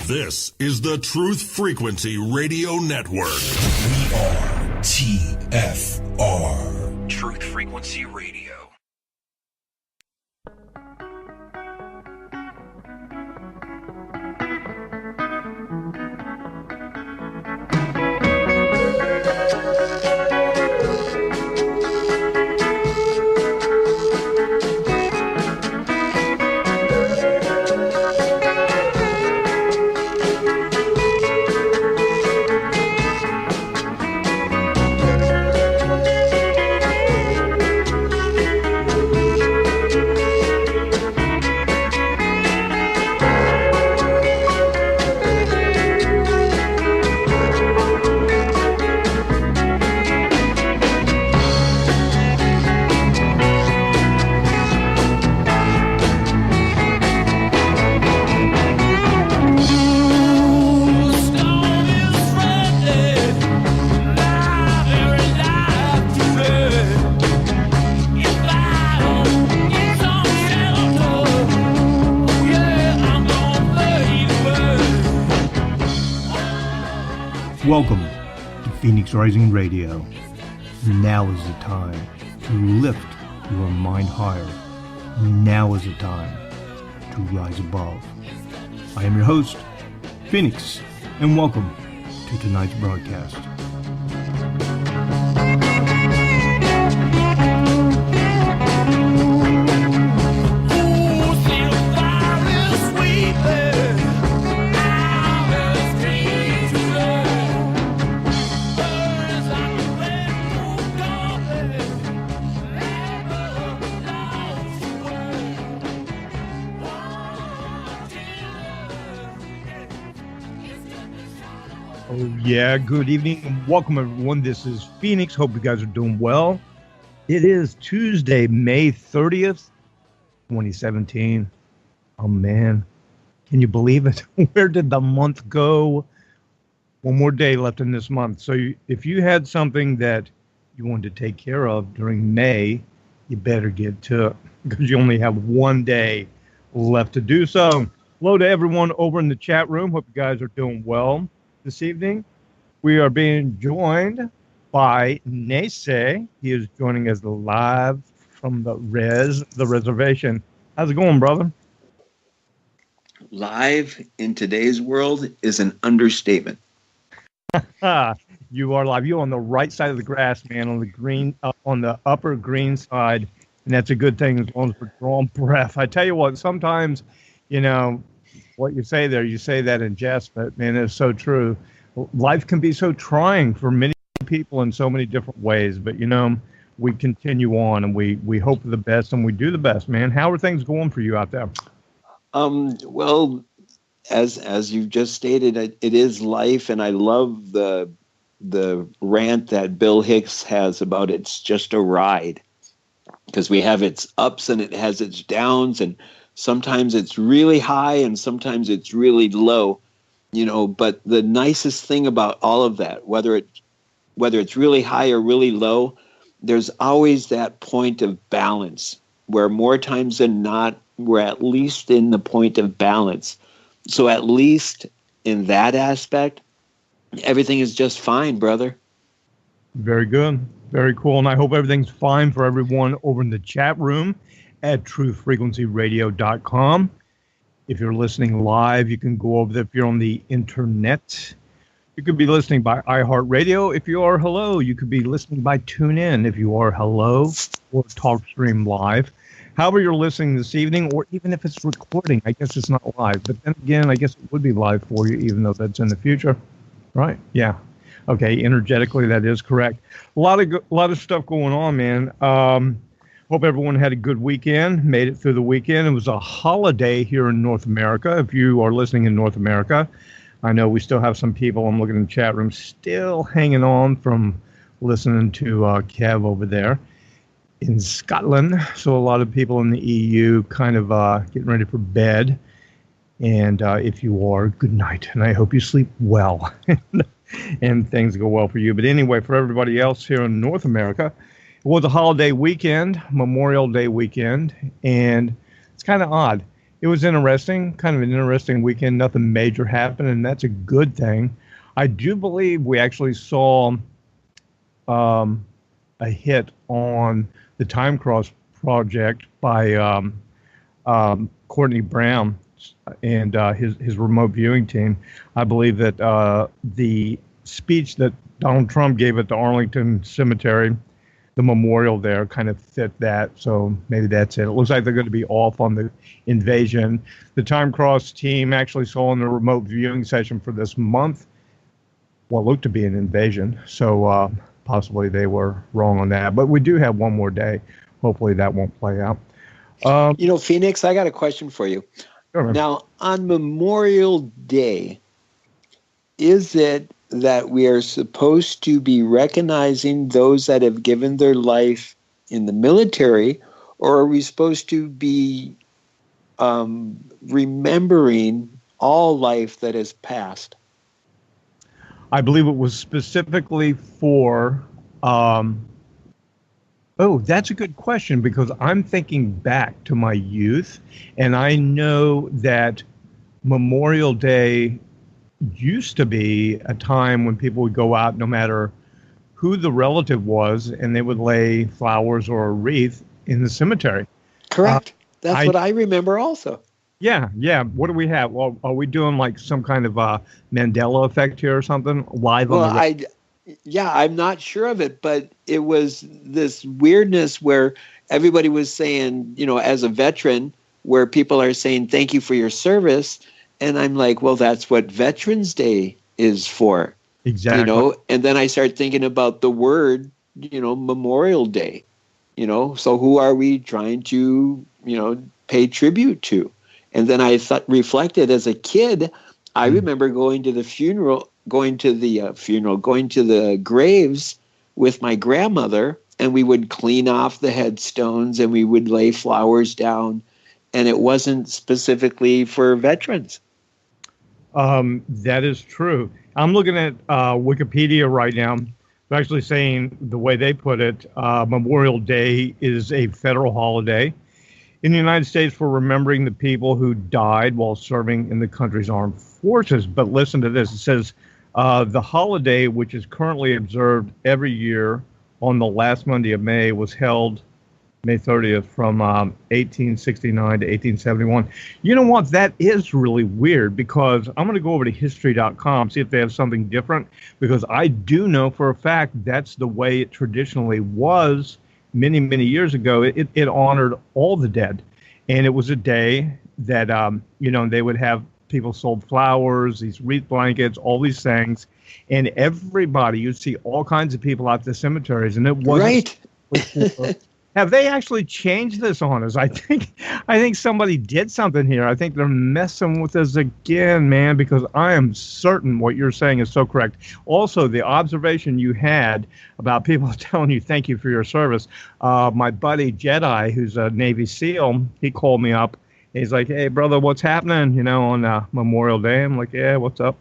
This is the Truth Frequency Radio Network. We are TFR. Truth Frequency Radio. Welcome to Phoenix Rising Radio. Now is the time to lift your mind higher. Now is the time to rise above. I am your host, Phoenix, and welcome to tonight's broadcast. Yeah, good evening and welcome everyone. This is Phoenix. Hope you guys are doing well. It is Tuesday, May 30th, 2017. Oh man, can you believe it? Where did the month go? One more day left in this month. So if you had something that you wanted to take care of during May, you better get to it because you only have one day left to do so. Hello to everyone over in the chat room. Hope you guys are doing well this evening. We are being joined by NeSe. He is joining us live from the reservation. How's it going, brother? Live in today's world is an understatement. You are live. You're on the right side of the grass, man, on the green, on the upper green side, and that's a good thing as long as we're drawing breath. I tell you what, sometimes, you know, what you say there, you say that in jest, but man, it's so true. Life can be so trying for many people in so many different ways, but you know, we continue on and we hope for the best and we do the best, man. How are things going for you out there? Well, as you've just stated, it is life, and I love the rant that Bill Hicks has about it's just a ride, because we have its ups and it has its downs, and sometimes it's really high and sometimes it's really low, you know, but the nicest thing about all of that, whether it's really high or really low, there's always that point of balance where more times than not, we're at least in the point of balance. So at least in that aspect, everything is just fine, brother. Very good. Very cool. And I hope everything's fine for everyone over in the chat room at truthfrequencyradio.com. If you're listening live, you can go over there. If you're on the internet, you could be listening by iHeartRadio. If you are hello, you could be listening by TuneIn. If you are hello, or TalkStream Live. However you're listening this evening, or even if it's recording, I guess it's not live. But then again, I guess it would be live for you, even though that's in the future. Right? Yeah. Okay. Energetically, that is correct. A lot of stuff going on, man. Hope everyone had a good weekend, made it through the weekend. It was a holiday here in North America. If you are listening in North America, I know we still have some people, I'm looking in the chat room, still hanging on from listening to Kev over there in Scotland. So a lot of people in the EU kind of getting ready for bed. And if you are, good night. And I hope you sleep well and things go well for you. But anyway, for everybody else here in North America, it was a holiday weekend, Memorial Day weekend, and it's kind of odd. It was interesting, kind of an interesting weekend. Nothing major happened, and that's a good thing. I do believe we actually saw a hit on the Time Cross project by Courtney Brown and his remote viewing team. I believe that the speech that Donald Trump gave at the Arlington Cemetery, the memorial there, kind of fit that. So maybe that's it. It looks like they're going to be off on the invasion. The Time Cross team actually saw in the remote viewing session for this month what looked to be an invasion. So possibly they were wrong on that. But we do have one more day. Hopefully that won't play out. Phoenix, I got a question for you. Sure. Now, on Memorial Day, is it that we are supposed to be recognizing those that have given their life in the military, or are we supposed to be remembering all life that has passed? I believe it was specifically for that's a good question, because I'm thinking back to my youth, and I know that Memorial Day used to be a time when people would go out, no matter who the relative was, and they would lay flowers or a wreath in the cemetery. Correct. That's what I remember also. Yeah. What do we have? Well, are we doing like some kind of Mandela effect here or something live on the I'm not sure of it, but it was this weirdness where everybody was saying, as a veteran, where people are saying thank you for your service. And I'm like, well, that's what Veterans Day is for. Exactly. And then I start thinking about the word, Memorial Day, so who are we trying to, pay tribute to? And then I reflected as a kid, I remember going to the graves with my grandmother, and we would clean off the headstones and we would lay flowers down, and it wasn't specifically for veterans. That is true. I'm looking at Wikipedia right now. They're actually saying, the way they put it, Memorial Day is a federal holiday in the United States for remembering the people who died while serving in the country's armed forces. But listen to this. It says, the holiday, which is currently observed every year on the last Monday of May, was held May 30th from 1869 to 1871. You know what? That is really weird, because I'm going to go over to history.com, see if they have something different, because I do know for a fact that's the way it traditionally was many, many years ago. It honored all the dead. And it was a day that, they would have people sold flowers, these wreath blankets, all these things. And everybody, you'd see all kinds of people out the cemeteries. And it wasn't right. Have they actually changed this on us? I think somebody did something here. I think they're messing with us again, man, because I am certain what you're saying is so correct. Also, the observation you had about people telling you thank you for your service. My buddy Jedi, who's a Navy SEAL, he called me up. He's like, hey, brother, what's happening, on Memorial Day? I'm like, yeah, what's up?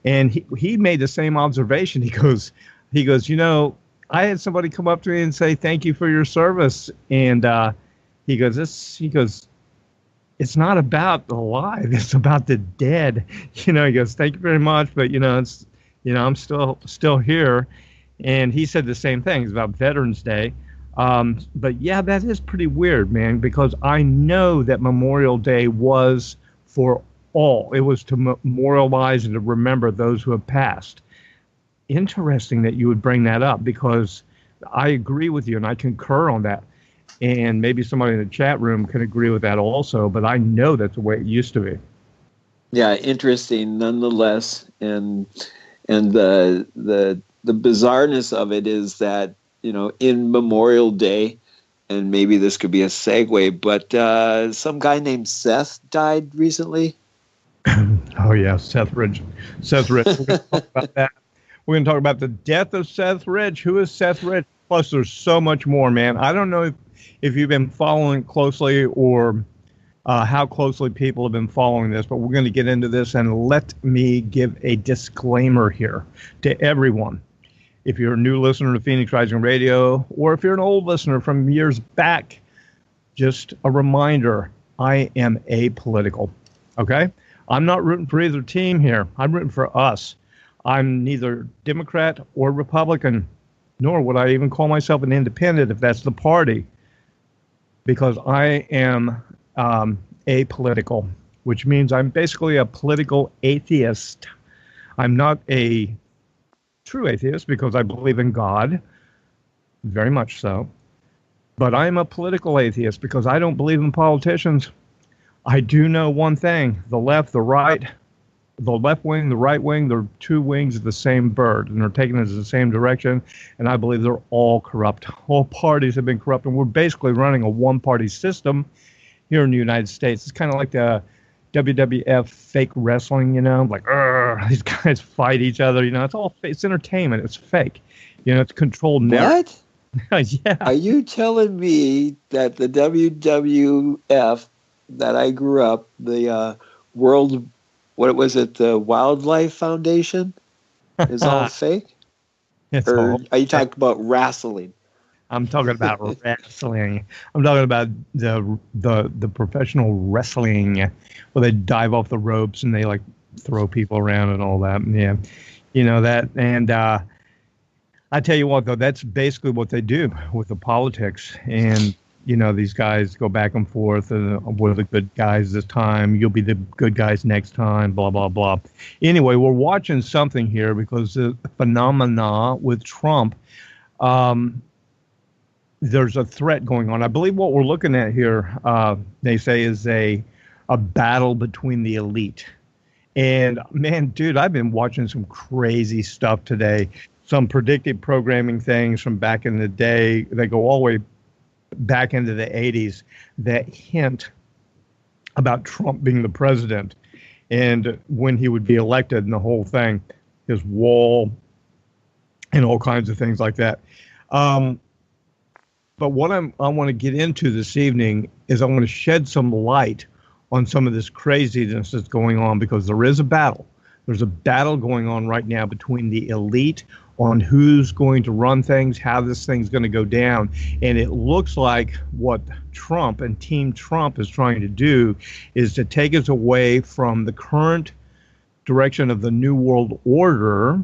And he made the same observation. He goes, I had somebody come up to me and say, thank you for your service. And he goes, it's not about the alive, it's about the dead. He goes, thank you very much, but it's, I'm still here. And he said the same thing. It's about Veterans Day. But yeah, that is pretty weird, man, because I know that Memorial Day was for all. It was to memorialize and to remember those who have passed. Interesting that you would bring that up, because I agree with you and I concur on that. And maybe somebody in the chat room can agree with that also, but I know that's the way it used to be. Yeah, interesting nonetheless. And the bizarreness of it is that, in Memorial Day, and maybe this could be a segue, but some guy named Seth died recently. Oh yeah, Seth Rich. We're going to talk about that. We're going to talk about the death of Seth Rich. Who is Seth Rich? Plus, there's so much more, man. I don't know if you've been following closely or how closely people have been following this, but we're going to get into this. And let me give a disclaimer here to everyone. If you're a new listener to Phoenix Rising Radio, or if you're an old listener from years back, just a reminder, I am apolitical. Okay? I'm not rooting for either team here. I'm rooting for us. I'm neither Democrat or Republican, nor would I even call myself an independent if that's the party, because I am apolitical, which means I'm basically a political atheist. I'm not a true atheist because I believe in God, very much so. But I'm a political atheist because I don't believe in politicians. I do know one thing: the left, the right, the left wing, the right wing, they're two wings of the same bird, and they're taking us in the same direction. And I believe they're all corrupt. All parties have been corrupt, and we're basically running a one-party system here in the United States. It's kind of like the WWF fake wrestling, like these guys fight each other. It's entertainment. It's fake. It's controlled narrative. What? Yeah. Are you telling me that the WWF that I grew up, the World, what was it, the Wildlife Foundation, is all fake? Or are you talking about wrestling? I'm talking about wrestling. I'm talking about the professional wrestling where they dive off the ropes and they like throw people around and all that. Yeah, that. And I tell you what, though, that's basically what they do with the politics. And these guys go back and forth. We're the good guys this time. You'll be the good guys next time. Blah blah blah. Anyway, we're watching something here because the phenomena with Trump. There's a threat going on. I believe what we're looking at here, they say, is a battle between the elite. And man, dude, I've been watching some crazy stuff today. Some predictive programming things from back in the day. They go all the way back into the 80s that hint about Trump being the president and when he would be elected and the whole thing, his wall and all kinds of things like that. But what I want to get into this evening is I want to shed some light on some of this craziness that's going on, because there is a battle. There's a battle going on right now between the elite on who's going to run things, how this thing's going to go down. And it looks like what Trump and Team Trump is trying to do is to take us away from the current direction of the New World Order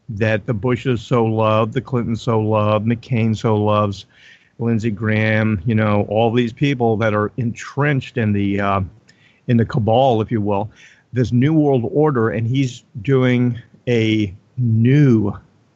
that the Bushes so love, the Clintons so love, McCain so loves, Lindsey Graham, all these people that are entrenched in the cabal, if you will, this New World Order, and he's doing a new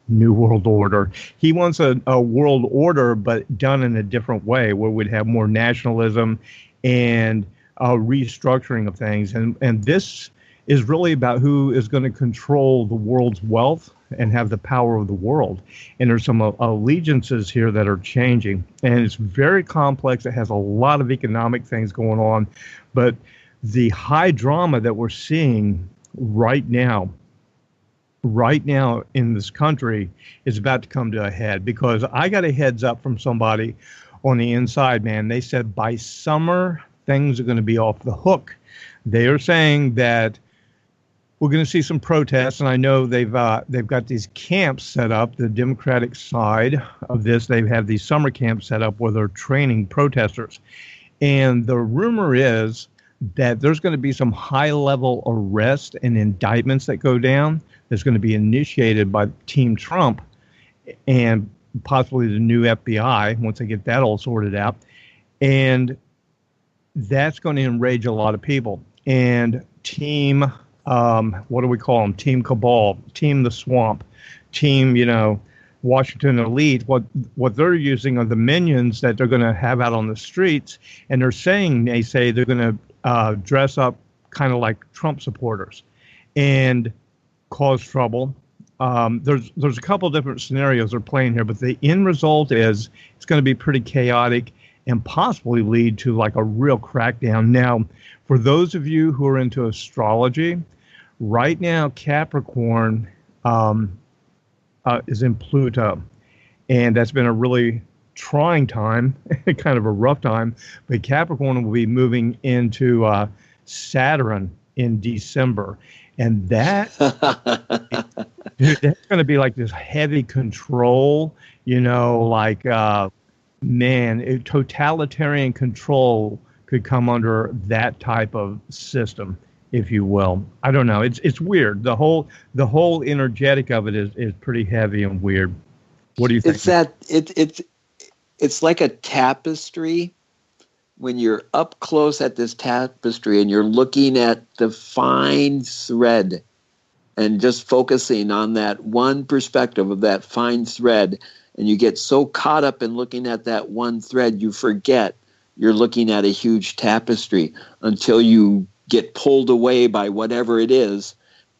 world order. He wants a world order, but done in a different way, where we'd have more nationalism and restructuring of things. And this is really about who is going to control the world's wealth and have the power of the world. And there's some allegiances here that are changing. And it's very complex. It has a lot of economic things going on. But the high drama that we're seeing right now in this country is about to come to a head, because I got a heads up from somebody on the inside, man. They said by summer, things are going to be off the hook. They are saying that we're going to see some protests, and I know they've got these camps set up. The Democratic side of this, they have these summer camps set up where they're training protesters. And the rumor is that there's going to be some high-level arrests and indictments that go down. That's going to be initiated by Team Trump and possibly the new FBI once they get that all sorted out. And that's going to enrage a lot of people. And Team, what do we call them? Team Cabal, Team the Swamp, Team, Washington Elite. What they're using are the minions that they're going to have out on the streets. And they're saying, they say they're going to dress up kind of like Trump supporters and cause trouble. There's a couple different scenarios they're playing here, but the end result is it's going to be pretty chaotic and possibly lead to like a real crackdown. Now, for those of you who are into astrology, right now Capricorn is in Pluto, and that's been a really trying time, kind of a rough time, but Capricorn will be moving into Saturn in December. And that, dude, that's going to be like this heavy control, totalitarian control could come under that type of system, if you will. I don't know. It's weird. The whole energetic of it is pretty heavy and weird. What do you think? It's like a tapestry. When you're up close at this tapestry and you're looking at the fine thread and just focusing on that one perspective of that fine thread, and you get so caught up in looking at that one thread, you forget you're looking at a huge tapestry until you get pulled away by whatever it is,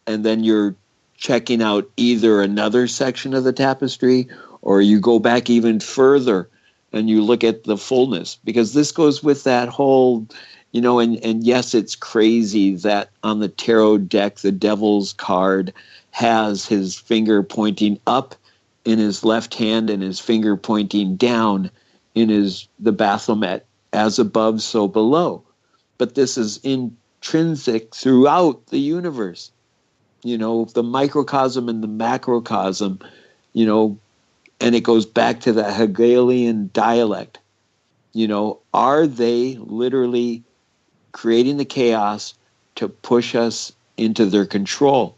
and then you're checking out either another section of the tapestry or you go back even further and you look at the fullness. Because this goes with that whole, and yes, it's crazy that on the tarot deck, the devil's card has his finger pointing up in his left hand and his finger pointing down in the Baphomet, as above, so below. But this is intrinsic throughout the universe. The microcosm and the macrocosm, and it goes back to the Hegelian dialect. Are they literally creating the chaos to push us into their control?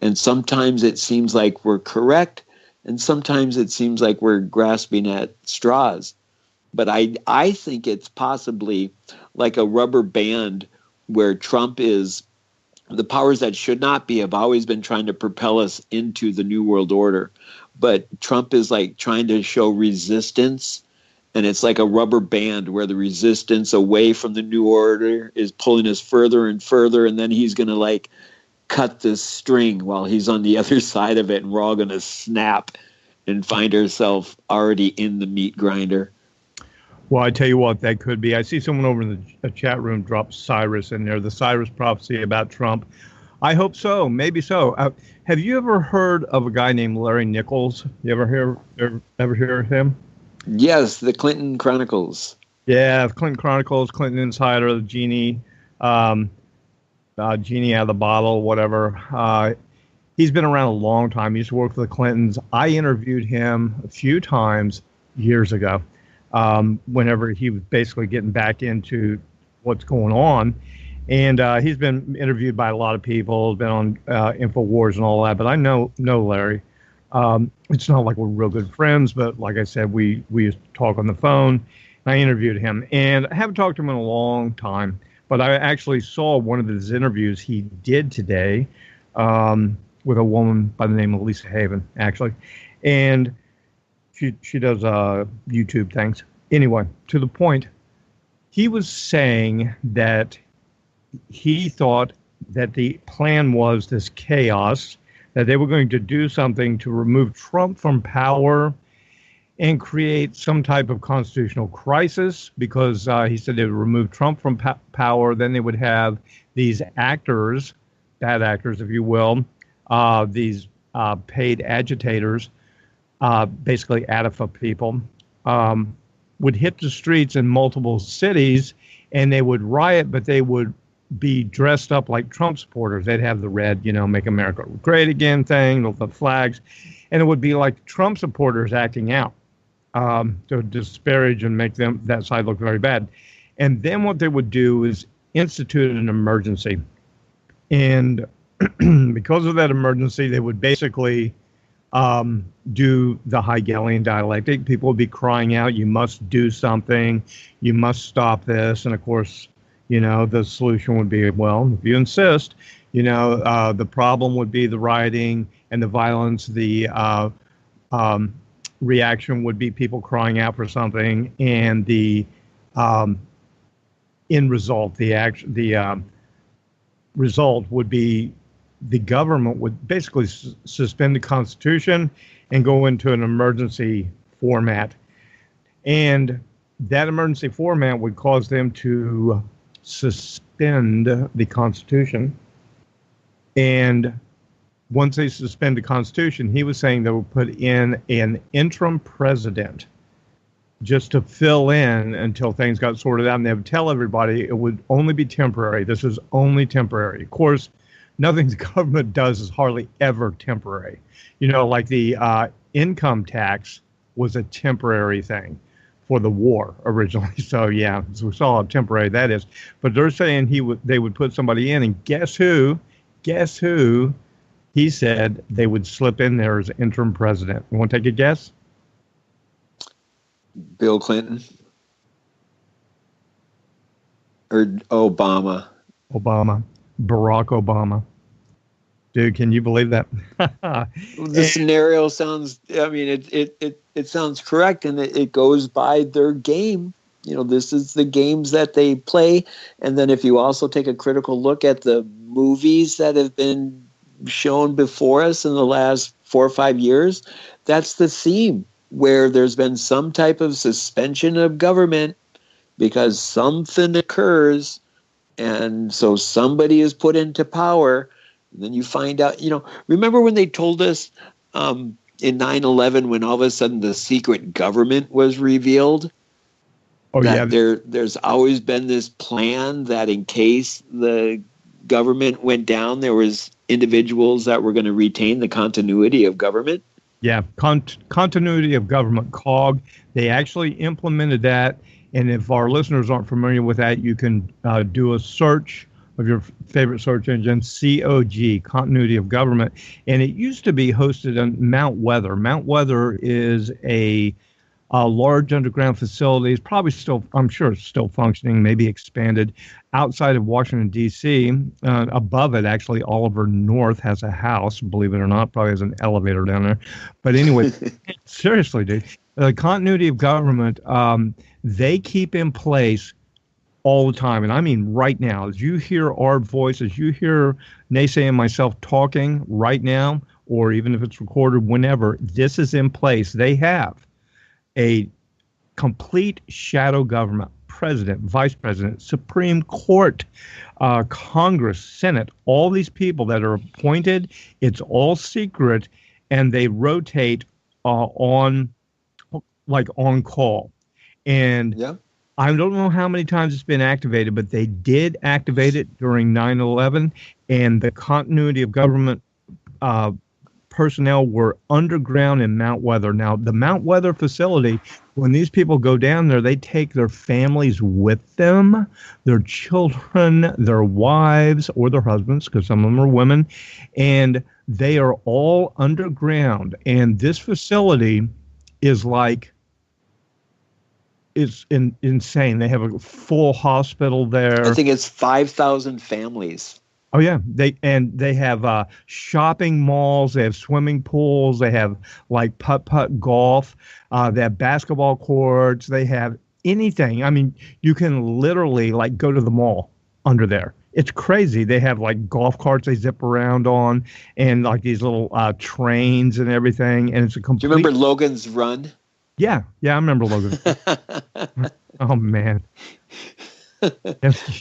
And sometimes it seems like we're correct, and sometimes it seems like we're grasping at straws. But I think it's possibly like a rubber band where Trump is, the powers that should not be have always been trying to propel us into the New World Order. But Trump is like trying to show resistance, and it's like a rubber band where the resistance away from the New Order is pulling us further and further, and then he's going to like cut this string while he's on the other side of it, and we're all going to snap and find ourselves already in the meat grinder. Well, I tell you what, that could be. I see someone over in the chat room drop Cyrus in there, the Cyrus prophecy about Trump. I hope so. Maybe so. Have you ever heard of a guy named Larry Nichols? You ever hear of him? Yes, the Clinton Chronicles. Yeah, Clinton Chronicles, Clinton Insider, the genie out of the bottle, whatever. He's been around a long time. He used to work for the Clintons. I interviewed him a few times years ago, whenever he was basically getting back into what's going on. And he's been interviewed by a lot of people, been on InfoWars and all that. But I know Larry. It's not like we're real good friends, but like I said, we used to talk on the phone. And I interviewed him, and I haven't talked to him in a long time. But I actually saw one of his interviews he did today with a woman by the name of Lisa Haven, actually. And she does YouTube things. Anyway, to the point, he was saying that he thought that the plan was this chaos, that they were going to do something to remove Trump from power and create some type of constitutional crisis, because he said they would remove Trump from power. Then they would have these actors, bad actors, if you will, these paid agitators, basically Antifa people, would hit the streets in multiple cities, and they would riot, but they would be dressed up like Trump supporters. They'd have the red, Make America Great Again thing, the flags, and it would be like Trump supporters acting out to disparage and make that side look very bad. And then what they would do is institute an emergency. And because of that emergency, they would basically do the Hegelian Dialectic. People would be crying out, you must do something, you must stop this. And of course, the solution would be, well, if you insist, the problem would be the rioting and the violence. The reaction would be people crying out for something, and the end result, the result would be the government would basically suspend the Constitution and go into an emergency format. And that emergency format would cause them to suspend the Constitution. And once they suspend the Constitution, he was saying they would put in an interim president just to fill in until things got sorted out. And they would tell everybody it would only be temporary. This is only temporary. Of course, nothing the government does is hardly ever temporary. Like the income tax was a temporary thing for the war originally. So yeah, so we saw how temporary that is. But they're saying they would put somebody in, and guess who? Guess who? He said they would slip in there as interim president. You want to take a guess? Bill Clinton or Obama? Obama, Barack Obama. Dude, can you believe that? The scenario sounds, I mean, it sounds correct, and it goes by their game. You know, this is the games that they play. And then if you also take a critical look at the movies that have been shown before us in the last 4 or 5 years, that's the theme, where there's been some type of suspension of government because something occurs, and so somebody is put into power. And then you find out, remember when they told us in 9/11 when all of a sudden the secret government was revealed? Oh, yeah. There's always been this plan that in case the government went down, there was individuals that were going to retain the continuity of government. Yeah, continuity of government, COG. They actually implemented that. And if our listeners aren't familiar with that, you can do a search of your favorite search engine, COG, Continuity of Government. And it used to be hosted on Mount Weather. Mount Weather is a large underground facility. It's probably still, I'm sure it's still functioning, maybe expanded outside of Washington, D.C. Above it, actually, Oliver North has a house, believe it or not, probably has an elevator down there. But anyway, seriously, dude, the continuity of government, they keep in place all the time. And I mean right now, as you hear our voices, you hear Ney Sey and myself talking right now, or even if it's recorded whenever, this is in place. They have a complete shadow government, president, vice president, Supreme Court, Congress, Senate, all these people that are appointed. It's all secret, and they rotate on call. And yeah. I don't know how many times it's been activated, but they did activate it during 9/11, and the continuity of government personnel were underground in Mount Weather. Now, the Mount Weather facility, when these people go down there, they take their families with them, their children, their wives, or their husbands, because some of them are women, and they are all underground. And this facility is like, it's insane. They have a full hospital there. I think it's 5,000 families. Oh yeah, they have shopping malls. They have swimming pools. They have like putt golf. They have basketball courts. They have anything. I mean, you can literally like go to the mall under there. It's crazy. They have like golf carts they zip around on, and like these little trains and everything. And it's a complete. Do you remember Logan's Run? Yeah, I remember Logan. Oh man.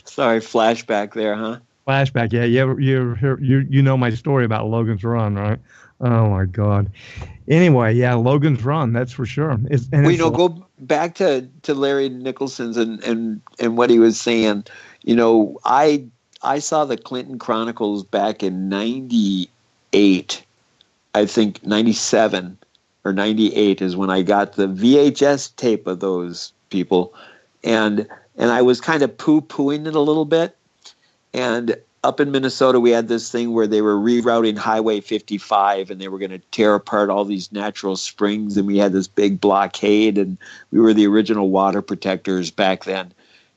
Sorry, flashback there, huh? Flashback, yeah. You know my story about Logan's Run, right? Oh my God. Anyway, yeah, Logan's Run, that's for sure. Go back to Larry Nicholson's and what he was saying. I saw the Clinton Chronicles back in '98, I think 97 or 98 is when I got the VHS tape of those people, and I was kind of poo-pooing it a little bit. And up in Minnesota, we had this thing where they were rerouting Highway 55, and they were going to tear apart all these natural springs, and we had this big blockade, and we were the original water protectors back then.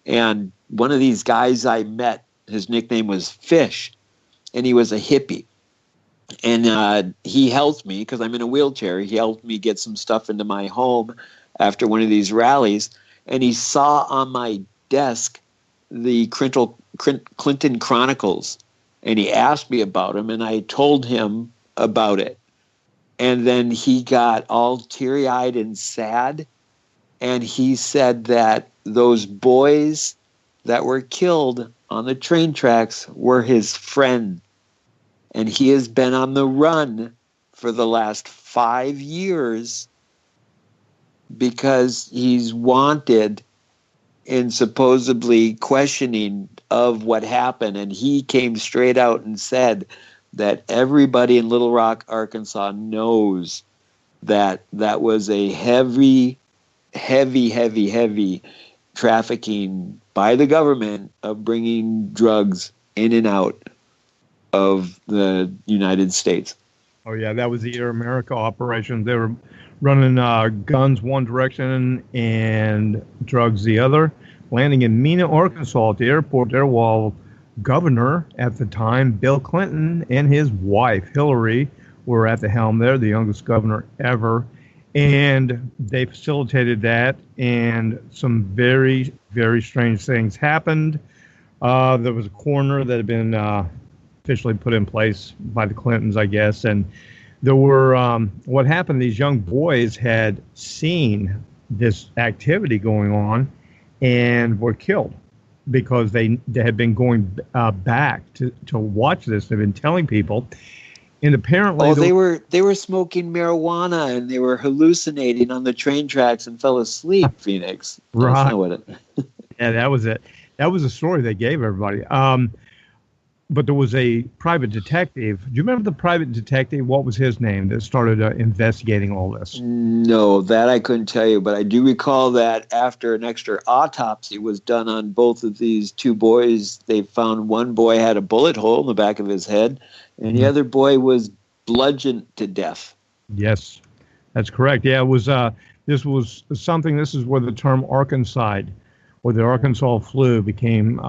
And one of these guys I met, his nickname was Fish, and he was a hippie. And he helped me, because I'm in a wheelchair, he helped me get some stuff into my home after one of these rallies, and he saw on my desk the Clinton Chronicles, and he asked me about them, and I told him about it. And then he got all teary-eyed and sad, and he said that those boys that were killed on the train tracks were his friend, and he has been on the run for the last 5 years because he's wanted in supposedly questioning of what happened. And he came straight out and said that everybody in Little Rock, Arkansas knows that that was a heavy heavy trafficking by the government of bringing drugs in and out of the United States. Oh yeah, that was the Air America operation. They were running guns one direction and drugs the other, landing in Mena, Arkansas at the airport there while Governor at the time, Bill Clinton, and his wife, Hillary, were at the helm there, the youngest governor ever. And they facilitated that, and some very, very strange things happened. There was a coroner that had been officially put in place by the Clintons, I guess, and there were, what happened, these young boys had seen this activity going on and were killed because they had been going back to watch this. They've been telling people. And apparently, they were smoking marijuana and they were hallucinating on the train tracks and fell asleep. Phoenix, right? That's not what it. Yeah, that was it. That was the story they gave everybody. But there was a private detective. Do you remember the private detective? What was his name that started investigating all this? No, that I couldn't tell you, but I do recall that after an extra autopsy was done on both of these two boys, they found one boy had a bullet hole in the back of his head, and the other boy was bludgeoned to death. Yes, that's correct. Yeah, it was. This was something. This is where the term Arkancide, or the Arkansas flu, became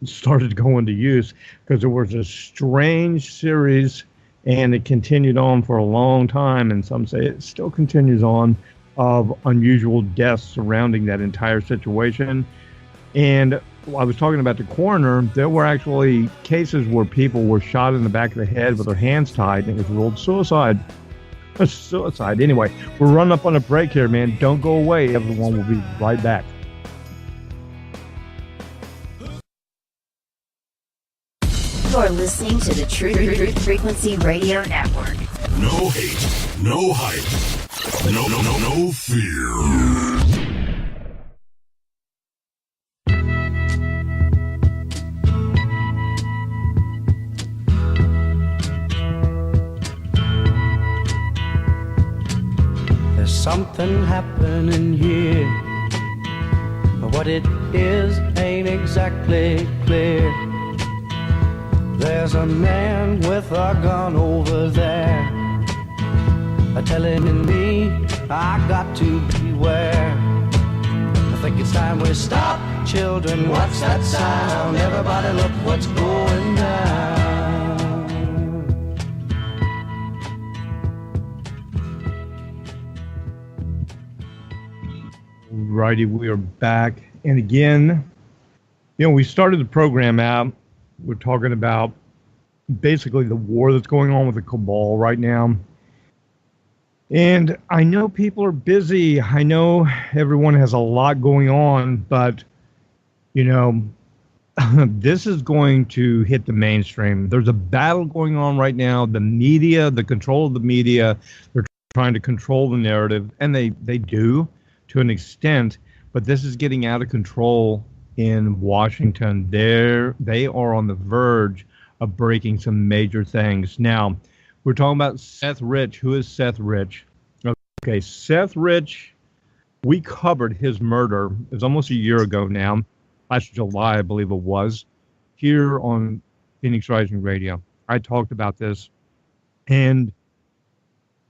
started to go into use, because there was a strange series, and it continued on for a long time, and some say it still continues on, of unusual deaths surrounding that entire situation. And I was talking about the coroner. There were actually cases where people were shot in the back of the head with their hands tied, and it was ruled suicide. Suicide. Anyway, we're running up on a break here, man. Don't go away. Everyone will be right back. You're listening to the Truth Frequency Radio Network. No hate, no hype, no fear. There's something happening here, but what it is ain't exactly clear. There's a man with a gun over there, telling me I got to beware. I think it's time we stop, children. What's that sound? Everybody look what's going down. Righty, we are back. And again, we started the program out. We're talking about basically the war that's going on with the cabal right now. And I know people are busy. I know everyone has a lot going on, but, this is going to hit the mainstream. There's a battle going on right now. The media, the control of the media, they're trying to control the narrative, and they do to an extent, but this is getting out of control in Washington. They are on the verge of breaking some major things. Now, we're talking about Seth Rich. Who is Seth Rich? Okay, Seth Rich, we covered his murder. It was almost a year ago now, last July, I believe it was, here on Phoenix Rising Radio. I talked about this, and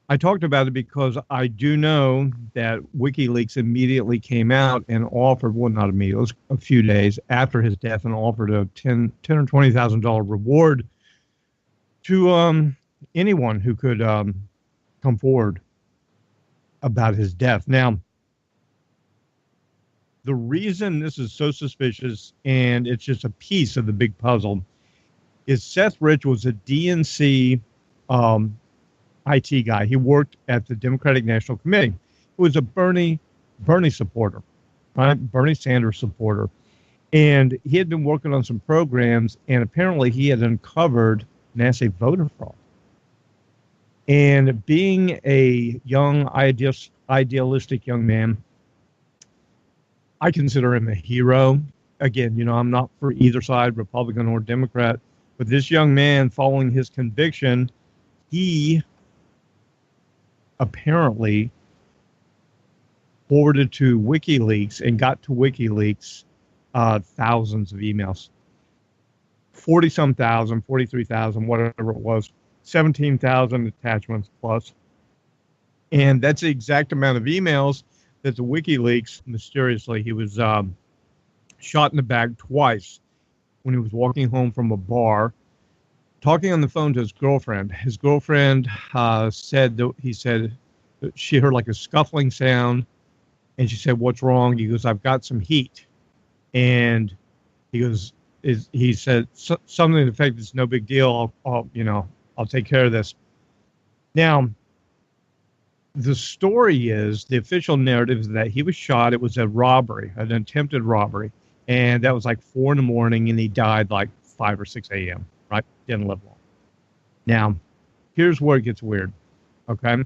I talked about it because I do know that WikiLeaks immediately came out and offered, well, not immediately, it was a few days after his death, and offered a $10,000 or $20,000 reward to anyone who could come forward about his death. Now, the reason this is so suspicious, and it's just a piece of the big puzzle, is Seth Rich was a DNC IT guy. He worked at the Democratic National Committee. He was a Bernie supporter, right? Bernie Sanders supporter. And he had been working on some programs, and apparently he had uncovered NeSe voter fraud. And being a young, idealistic young man, I consider him a hero. Again, I'm not for either side, Republican or Democrat, but this young man, following his conviction, he apparently forwarded to WikiLeaks and got to WikiLeaks thousands of emails. 40-some thousand, 43,000, whatever it was, 17,000 attachments plus. And that's the exact amount of emails that the WikiLeaks, mysteriously, he was shot in the back twice when he was walking home from a bar, talking on the phone to his girlfriend. His girlfriend said that she heard like a scuffling sound, and she said, "What's wrong?" He goes, "I've got some heat." And he goes, he said something to the effect, "It's no big deal. I'll take care of this." Now, the story is, the official narrative is that he was shot. It was a robbery, an attempted robbery. And that was like 4 a.m, and he died like 5 or 6 a.m., right? Didn't live long. Now, here's where it gets weird, okay?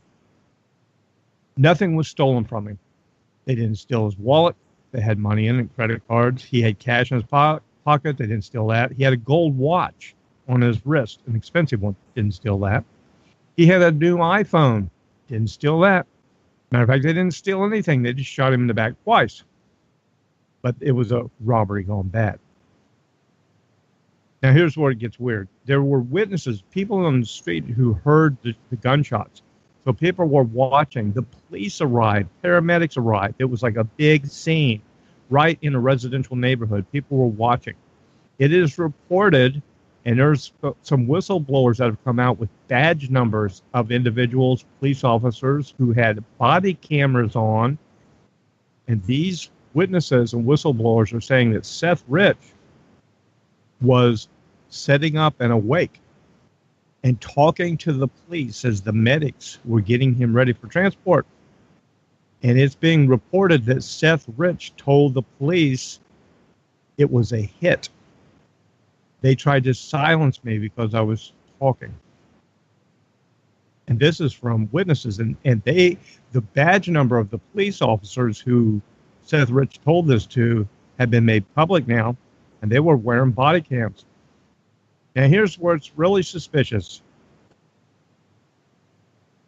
Nothing was stolen from him. They didn't steal his wallet. They had money in it, credit cards. He had cash in his pocket. They didn't steal that. He had a gold watch on his wrist, an expensive one. Didn't steal that. He had a new iPhone. Didn't steal that. Matter of fact, they didn't steal anything. They just shot him in the back twice. But it was a robbery gone bad. Now, here's where it gets weird. There were witnesses, people on the street who heard the gunshots. So people were watching. The police arrived. Paramedics arrived. It was like a big scene right in a residential neighborhood. People were watching. It is reported, and there's some whistleblowers that have come out with badge numbers of individuals, police officers who had body cameras on. And these witnesses and whistleblowers are saying that Seth Rich was setting up an awake and talking to the police as the medics were getting him ready for transport. And it's being reported that Seth Rich told the police it was a hit. They tried to silence me because I was talking. And this is from witnesses. And the badge number of the police officers who Seth Rich told this to have been made public now, and they were wearing body cams. Now, here's where it's really suspicious.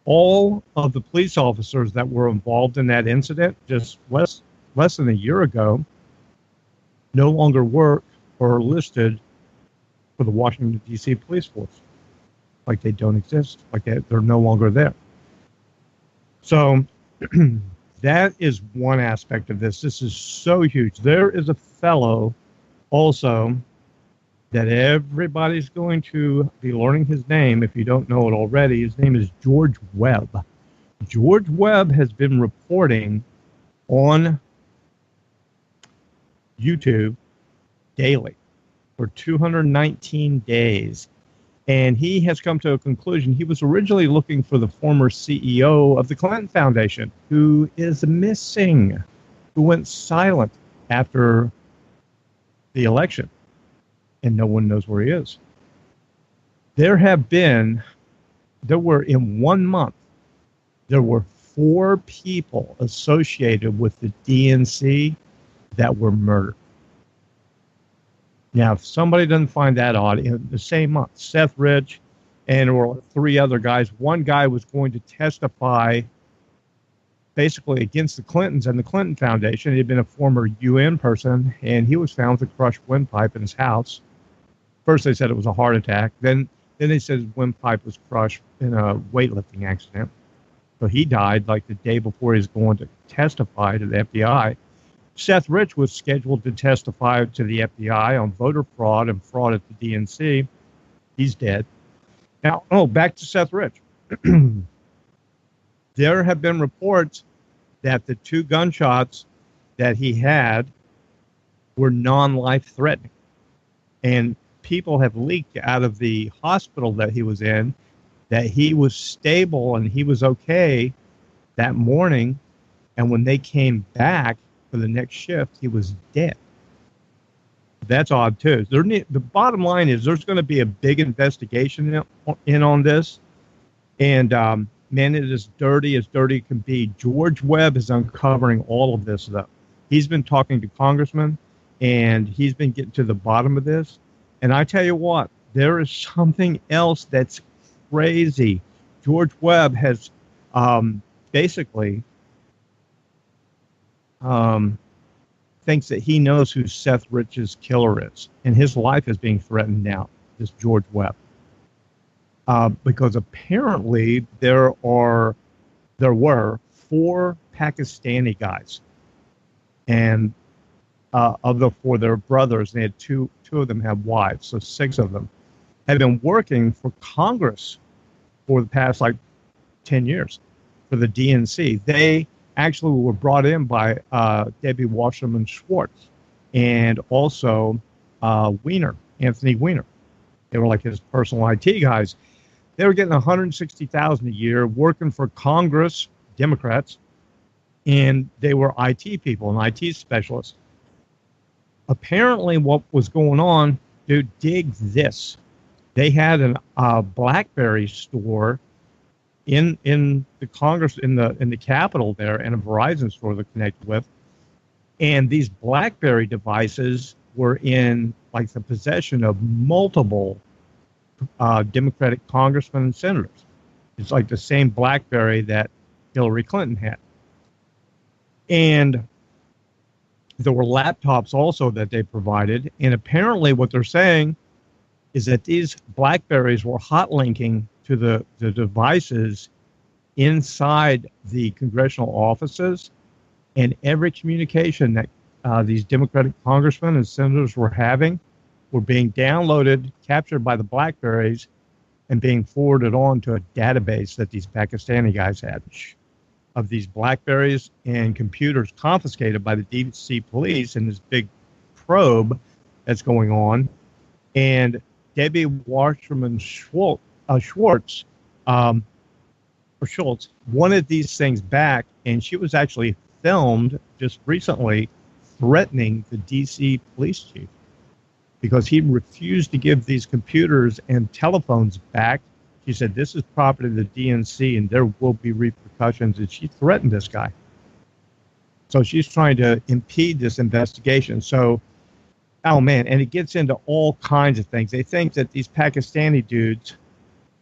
All of the police officers that were involved in that incident just less than a year ago no longer work or are listed for the Washington, D.C. police force. Like they don't exist. Like they're no longer there. So that is one aspect of this. This is so huge. There is a fellow also that everybody's going to be learning his name if you don't know it already. His name is George Webb. George Webb has been reporting on YouTube daily for 219 days. And he has come to a conclusion. He was originally looking for the former CEO of the Clinton Foundation, who is missing, who went silent after the election. And no one knows where he is. There were in 1 month, there were 4 people associated with the DNC that were murdered. Now, if somebody doesn't find that odd, in the same month, Seth Rich and or 3 other guys, one guy was going to testify basically against the Clintons and the Clinton Foundation. He had been a former UN person, and he was found with a crushed windpipe in his house. First, they said it was a heart attack. Then they said his windpipe was crushed in a weightlifting accident. So he died like the day before he was going to testify to the FBI. Seth Rich was scheduled to testify to the FBI on voter fraud and fraud at the DNC. He's dead. Now, back to Seth Rich. There have been reports that the 2 gunshots that he had were non-life threatening. And people have leaked out of the hospital that he was in that he was stable and he was okay that morning. And when they came back for the next shift, he was dead. That's odd, too. The bottom line is there's going to be a big investigation in on this. And, man, it is dirty as dirty can be. George Webb is uncovering all of this, though. He's been talking to congressmen, and he's been getting to the bottom of this. And I tell you what, there is something else that's crazy. George Webb has basically thinks that he knows who Seth Rich's killer is, and his life is being threatened now. This George Webb, because apparently there were 4 Pakistani guys, and of the 4, they're brothers. They had two of them have wives, so 6 of them had been working for Congress for the past 10 years for the DNC. They actually were brought in by Debbie Wasserman Schwartz and also Anthony Weiner. They were like his personal IT guys. They were getting $160,000 a year working for Congress, Democrats, and they were IT people and IT specialists. Apparently, what was going on, dude, dig this. They had a BlackBerry store in the Congress in the Capitol there, and a Verizon store they're connected with, and these BlackBerry devices were in the possession of multiple Democratic congressmen and senators. It's like the same BlackBerry that Hillary Clinton had, and there were laptops also that they provided. And apparently, what they're saying is that these BlackBerries were hot linking to the devices inside the congressional offices, and every communication that these Democratic congressmen and senators were having were being downloaded, captured by the BlackBerries, and being forwarded on to a database that these Pakistani guys had of these BlackBerries and computers confiscated by the DC police in this big probe that's going on. And Debbie Wasserman Schultz wanted these things back, and she was actually filmed just recently threatening the DC police chief because he refused to give these computers and telephones back. She said, this is property of the DNC and there will be repercussions, and she threatened this guy. So she's trying to impede this investigation. So, oh man, and it gets into all kinds of things. They think that these Pakistani dudes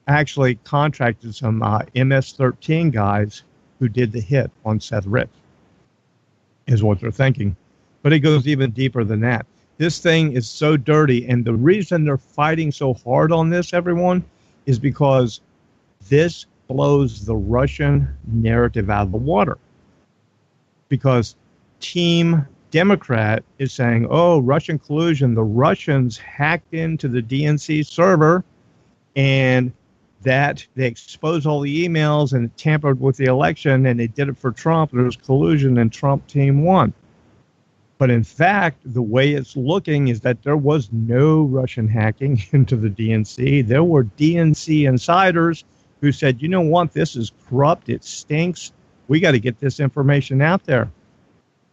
actually contracted some MS-13 guys who did the hit on Seth Rich, is what they're thinking. But it goes even deeper than that. This thing is so dirty, and the reason they're fighting so hard on this, everyone, is because this blows the Russian narrative out of the water. Because Team Democrat is saying, oh, Russian collusion, the Russians hacked into the DNC server, and that they exposed all the emails and tampered with the election, and they did it for Trump. There was collusion, and Trump team won. But in fact, the way it's looking is that there was no Russian hacking into the DNC. There were DNC insiders who said, you know what, this is corrupt, it stinks, we got to get this information out there.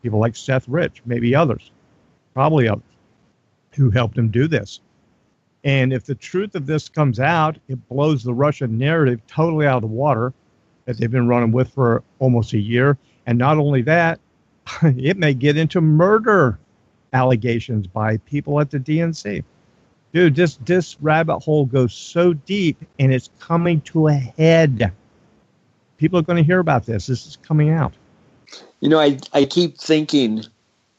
People like Seth Rich, maybe others, probably others, who helped him do this. And if the truth of this comes out, it blows the Russian narrative totally out of the water that they've been running with for almost a year. And not only that, it may get into murder allegations by people at the DNC. Dude, this rabbit hole goes so deep, and it's coming to a head. People are going to hear about this. This is coming out. You know, I keep thinking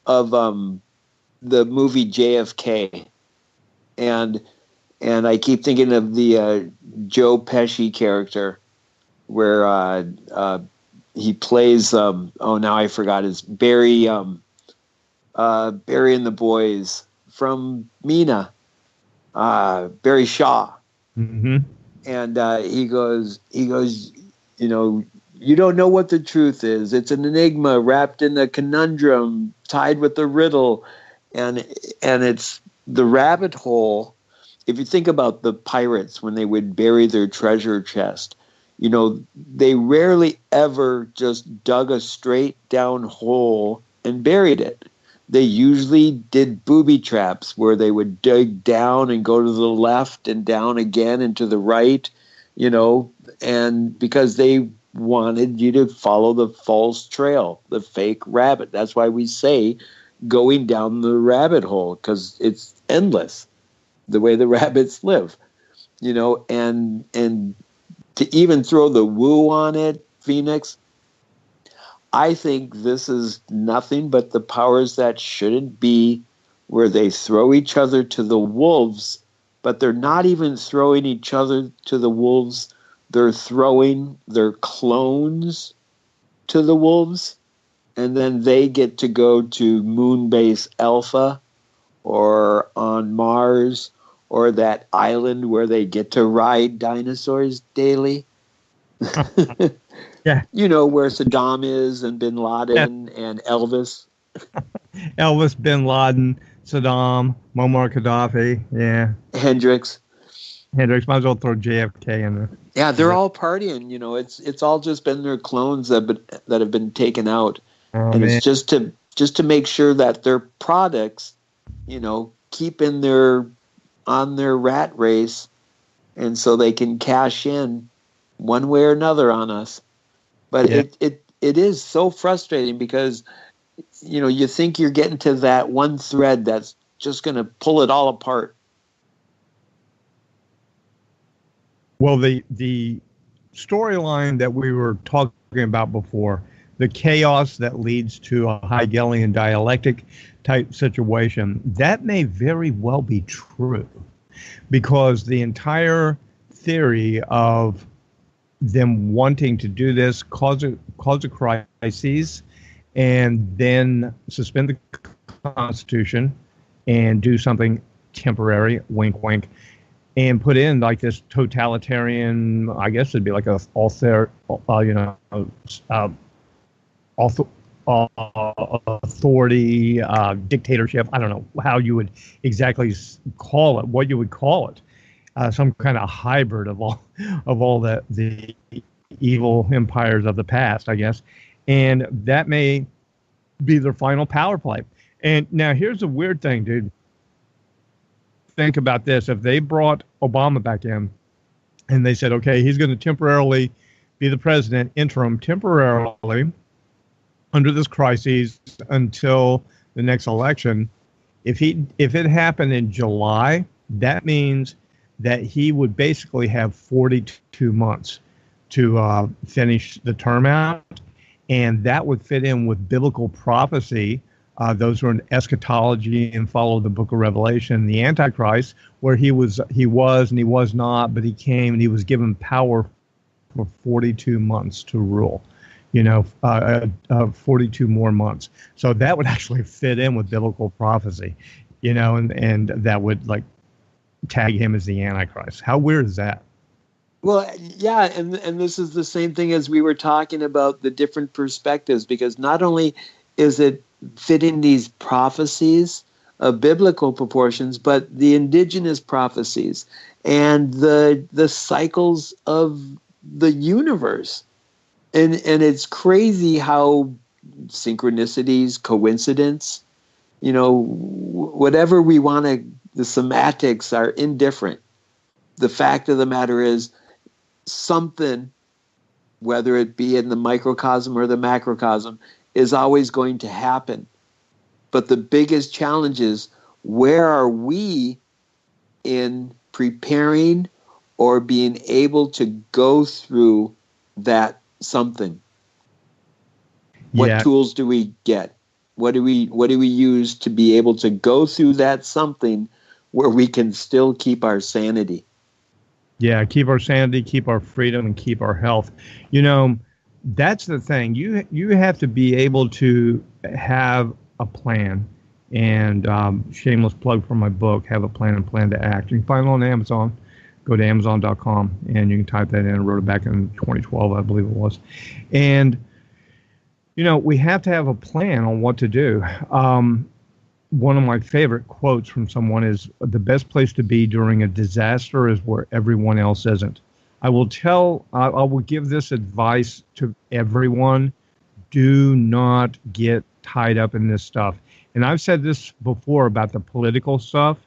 of the movie JFK, and I keep thinking of the Joe Pesci character where he plays now I forgot his Barry and the Boys from Mina, Barry Shaw. Mm-hmm. And he goes, you know, you don't know what the truth is. It's an enigma wrapped in a conundrum, tied with a riddle, and it's the rabbit hole. If you think about the pirates when they would bury their treasure chest, you know, they rarely ever just dug a straight down hole and buried it. They usually did booby traps where they would dig down and go to the left and down again and to the right, you know, and because they wanted you to follow the false trail, the fake rabbit. That's why we say going down the rabbit hole, because it's endless, the way the rabbits live, you know, and to even throw the woo on it, Phoenix, I think this is nothing but the powers that shouldn't be, where they throw each other to the wolves, but they're not even throwing each other to the wolves. They're throwing their clones to the wolves, and then they get to go to Moonbase Alpha or on Mars or that island where they get to ride dinosaurs daily. Yeah. You know, where Saddam is and Bin Laden and Elvis. Elvis, Bin Laden, Saddam, Muammar Gaddafi. Yeah. Hendrix. Might as well throw JFK in there. Yeah, they're all partying. You know, it's all just been their clones that have been taken out, and man. it's just to make sure that their products, you know, keep on their rat race, and so they can cash in one way or another on us. But it is so frustrating because, you know, you think you're getting to that one thread that's just going to pull it all apart. Well, the storyline that we were talking about before, the chaos that leads to a Hegelian dialectic type situation, that may very well be true, because the entire theory of them wanting to do this, cause a crisis, and then suspend the Constitution and do something temporary, wink, wink, and put in like this totalitarian, I guess it'd be like a authority, dictatorship. I don't know how you would exactly call it, what you would call it. Some kind of hybrid of all the evil empires of the past, I guess. And that may be their final power play. And now here's the weird thing, dude. Think about this. If they brought Obama back in and they said, okay, he's going to temporarily be the president, interim, temporarily, under this crisis until the next election, if it happened in July, that means that he would basically have 42 months to finish the term out. And that would fit in with biblical prophecy. Those who are in eschatology and follow the book of Revelation, the Antichrist, where he was and he was not, but he came and he was given power for 42 months to rule, 42 more months. So that would actually fit in with biblical prophecy, and that would like tag him as the Antichrist. How weird is that? Well, yeah, and this is the same thing as we were talking about the different perspectives, because not only is it fitting these prophecies of biblical proportions, but the indigenous prophecies and the cycles of the universe. And it's crazy how synchronicities, coincidence, whatever we want to, the semantics are indifferent. The fact of the matter is something, whether it be in the microcosm or the macrocosm, is always going to happen. But the biggest challenge is, where are we in preparing or being able to go through that something? What tools do we get? What do we use to be able to go through that something where we can still keep our sanity? Yeah, keep our sanity, keep our freedom, and keep our health. That's the thing. You have to be able to have a plan. And shameless plug for my book, Have a Plan and Plan to Act. You can find it on Amazon. Go to Amazon.com and you can type that in. I wrote it back in 2012, I believe it was. And, we have to have a plan on what to do. One of my favorite quotes from someone is, the best place to be during a disaster is where everyone else isn't. I will give this advice to everyone. Do not get tied up in this stuff. And I've said this before about the political stuff.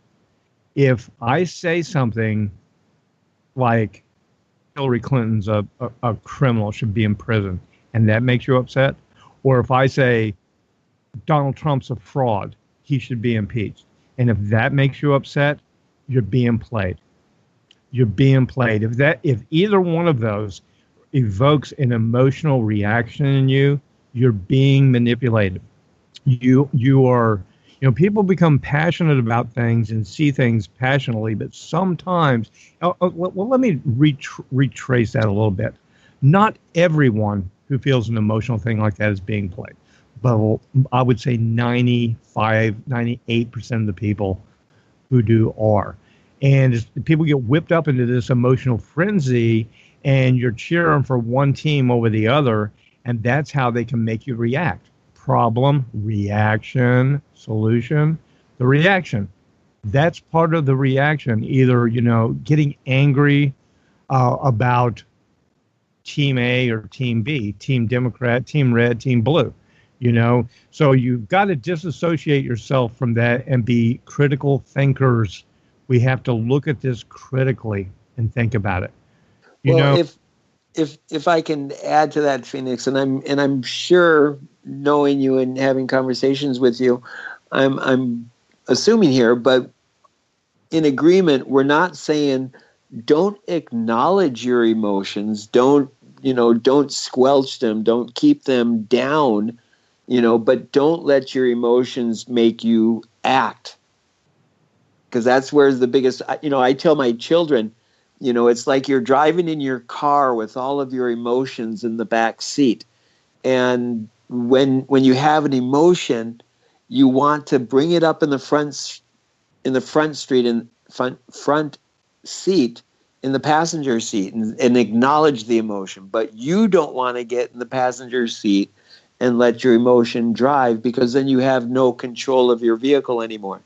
If I say something like Hillary Clinton's a criminal, should be in prison, and that makes you upset, or if I say Donald Trump's a fraud, he should be impeached, and if that makes you upset, you're being played. You're being played. If either one of those evokes an emotional reaction in you, you're being manipulated. You are, people become passionate about things and see things passionately, but sometimes, well, let me retrace that a little bit. Not everyone who feels an emotional thing like that is being played, but I would say 95, 98% of the people who do are. And as people get whipped up into this emotional frenzy, and you're cheering for one team over the other, and that's how they can make you react. Problem, reaction, solution. The reaction, that's part of the reaction. Either, getting angry about Team A or Team B, Team Democrat, Team Red, Team Blue. So you've got to disassociate yourself from that and be critical thinkers. We have to look at this critically and think about it. If I can add to that, Phoenix, and I'm sure, knowing you and having conversations with you, I'm assuming here, but in agreement, we're not saying don't acknowledge your emotions, don't squelch them, don't keep them down, but don't let your emotions make you act. Because that's where the biggest, I tell my children, it's like you're driving in your car with all of your emotions in the back seat. And when you have an emotion, you want to bring it up in the front seat in the passenger seat and acknowledge the emotion. But you don't want to get in the passenger seat and let your emotion drive, because then you have no control of your vehicle anymore.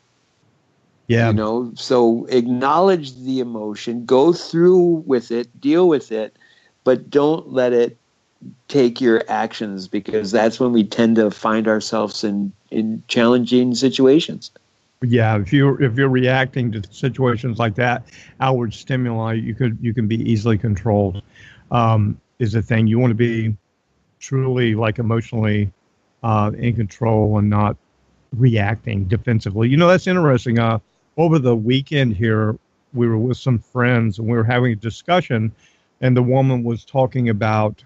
Yeah. So acknowledge the emotion, go through with it, deal with it, but don't let it take your actions, because that's when we tend to find ourselves in challenging situations. Yeah, if you're reacting to situations like that, outward stimuli, you can be easily controlled. Is the thing. You want to be truly emotionally in control and not reacting defensively. That's interesting. Over the weekend here, we were with some friends and we were having a discussion, and the woman was talking about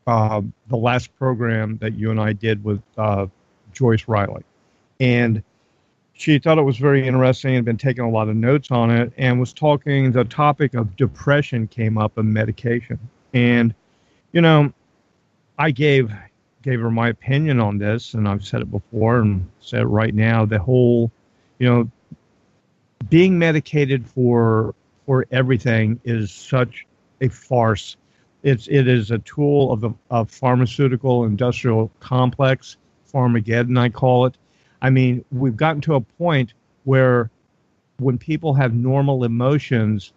the last program that you and I did with Joyce Riley. And she thought it was very interesting and been taking a lot of notes on it, and was talking, the topic of depression came up and medication. And, I gave her my opinion on this, and I've said it before and said it right now. The whole, being medicated for everything is such a farce. It is a tool of the pharmaceutical industrial complex, Pharmageddon, I call it. I mean, we've gotten to a point where when people have normal emotions,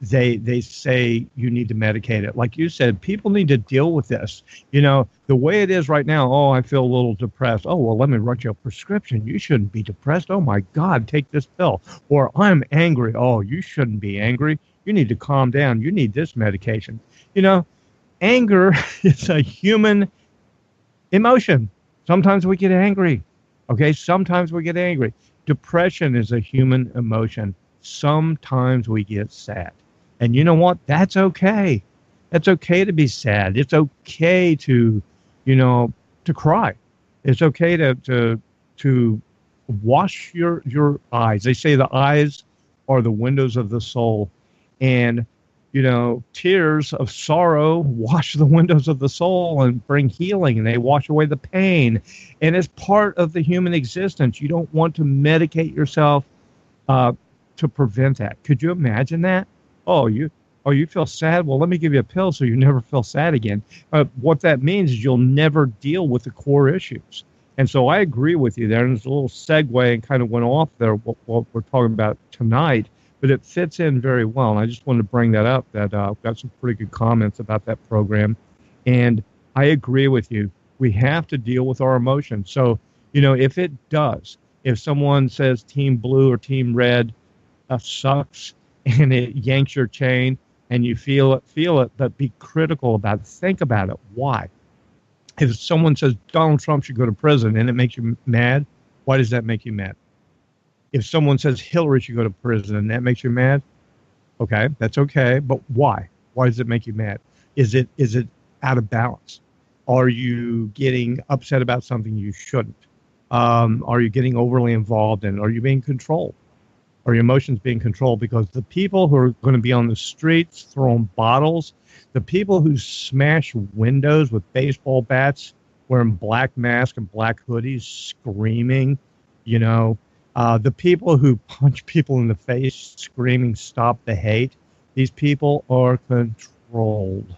they say you need to medicate it. Like you said, people need to deal with this. The way it is right now, oh, I feel a little depressed. Oh, well, let me write you a prescription. You shouldn't be depressed. Oh, my God, take this pill. Or I'm angry. Oh, you shouldn't be angry. You need to calm down. You need this medication. Anger is a human emotion. Sometimes we get angry. Okay, sometimes we get angry. Depression is a human emotion. Sometimes we get sad. And you know what? That's okay. It's okay to be sad. It's okay to, to cry. It's okay to wash your eyes. They say the eyes are the windows of the soul. And, tears of sorrow wash the windows of the soul and bring healing, and they wash away the pain. And it's part of the human existence. You don't want to medicate yourself to prevent that. Could you imagine that? Oh, you feel sad? Well, let me give you a pill so you never feel sad again. What that means is you'll never deal with the core issues. And so I agree with you there. And there's a little segue and kind of went off there what we're talking about tonight, but it fits in very well. And I just wanted to bring that up, that I've got some pretty good comments about that program. And I agree with you. We have to deal with our emotions. So, if someone says Team Blue or Team Red sucks and it yanks your chain and you feel it, but be critical about it. Think about it. Why? If someone says Donald Trump should go to prison and it makes you mad, why does that make you mad? If someone says Hillary should go to prison and that makes you mad, okay, that's okay. But why? Why does it make you mad? Is it out of balance? Are you getting upset about something you shouldn't? Are you getting overly involved in? Are you being controlled? Are your emotions being controlled? Because the people who are going to be on the streets throwing bottles, the people who smash windows with baseball bats, wearing black masks and black hoodies, screaming, the people who punch people in the face, screaming, "Stop the hate," these people are controlled.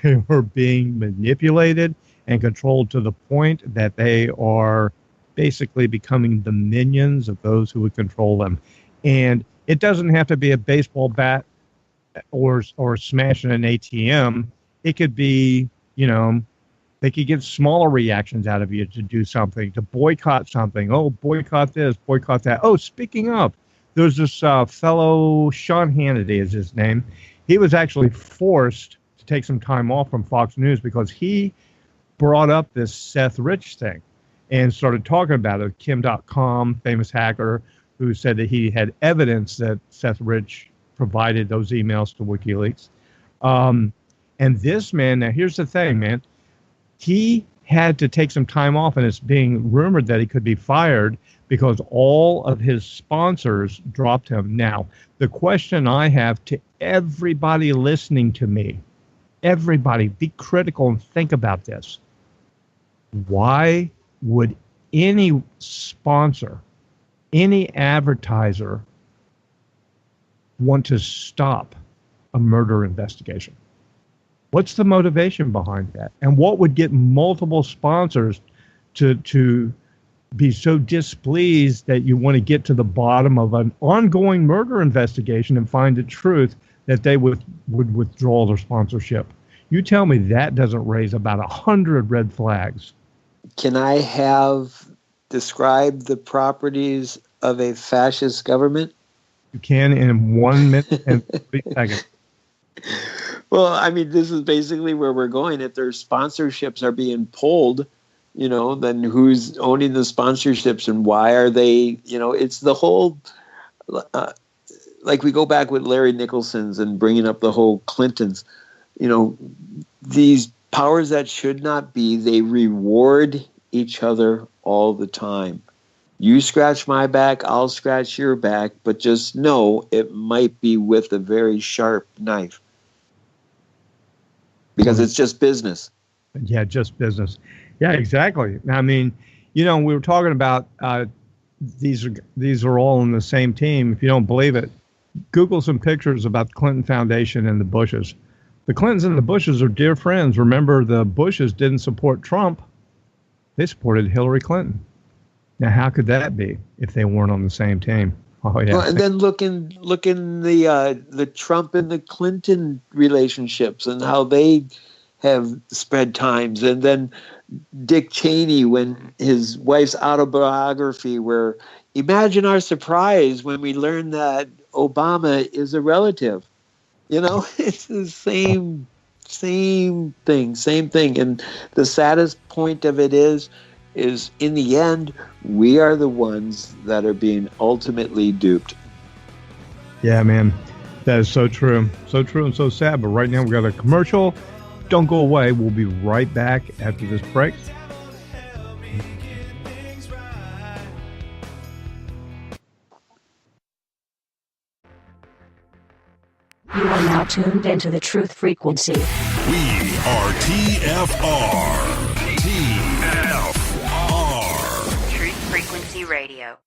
They are being manipulated and controlled to the point that they are basically becoming the minions of those who would control them. And it doesn't have to be a baseball bat or smashing an ATM. It could be, they could get smaller reactions out of you to do something, to boycott something. Oh, boycott this, boycott that. Oh, speaking of, there's this fellow, Sean Hannity is his name. He was actually forced to take some time off from Fox News because he brought up this Seth Rich thing and started talking about it. Kim.com, famous hacker, who said that he had evidence that Seth Rich provided those emails to WikiLeaks. And this man, now here's the thing, man. He had to take some time off, and it's being rumored that he could be fired because all of his sponsors dropped him. Now, the question I have to everybody listening to me, everybody, be critical and think about this. Why would any sponsor, any advertiser want to stop a murder investigation? What's the motivation behind that? And what would get multiple sponsors to be so displeased that you want to get to the bottom of an ongoing murder investigation and find the truth that they would withdraw their sponsorship? You tell me that doesn't raise about 100 red flags. Can I have described the properties of a fascist government? You can in 1 minute and 3 seconds. Well, I mean, this is basically where we're going. If their sponsorships are being pulled, then who's owning the sponsorships and why are they, it's the whole, like we go back with Larry Nicholson's and bringing up the whole Clintons, these powers that should not be, they reward each other all the time. You scratch my back, I'll scratch your back, but just know it might be with a very sharp knife. Because it's just business. Yeah, just business. Yeah, exactly. I mean, we were talking about these are all in the same team. If you don't believe it, Google some pictures about the Clinton Foundation and the Bushes. The Clintons and the Bushes are dear friends. Remember, the Bushes didn't support Trump. They supported Hillary Clinton. Now, how could that be if they weren't on the same team? Oh, yeah. Well, and then look in the Trump and the Clinton relationships and how they have spread times. And then Dick Cheney, when his wife's autobiography, where imagine our surprise when we learned that Obama is a relative. It's the same thing. And the saddest point of it is in the end, we are the ones that are being ultimately duped. Yeah, man. That is so true. So true and so sad. But right now we got a commercial. Don't go away. We'll be right back after this break. You are now tuned into the Truth Frequency. We are TFR. Truth Frequency Radio.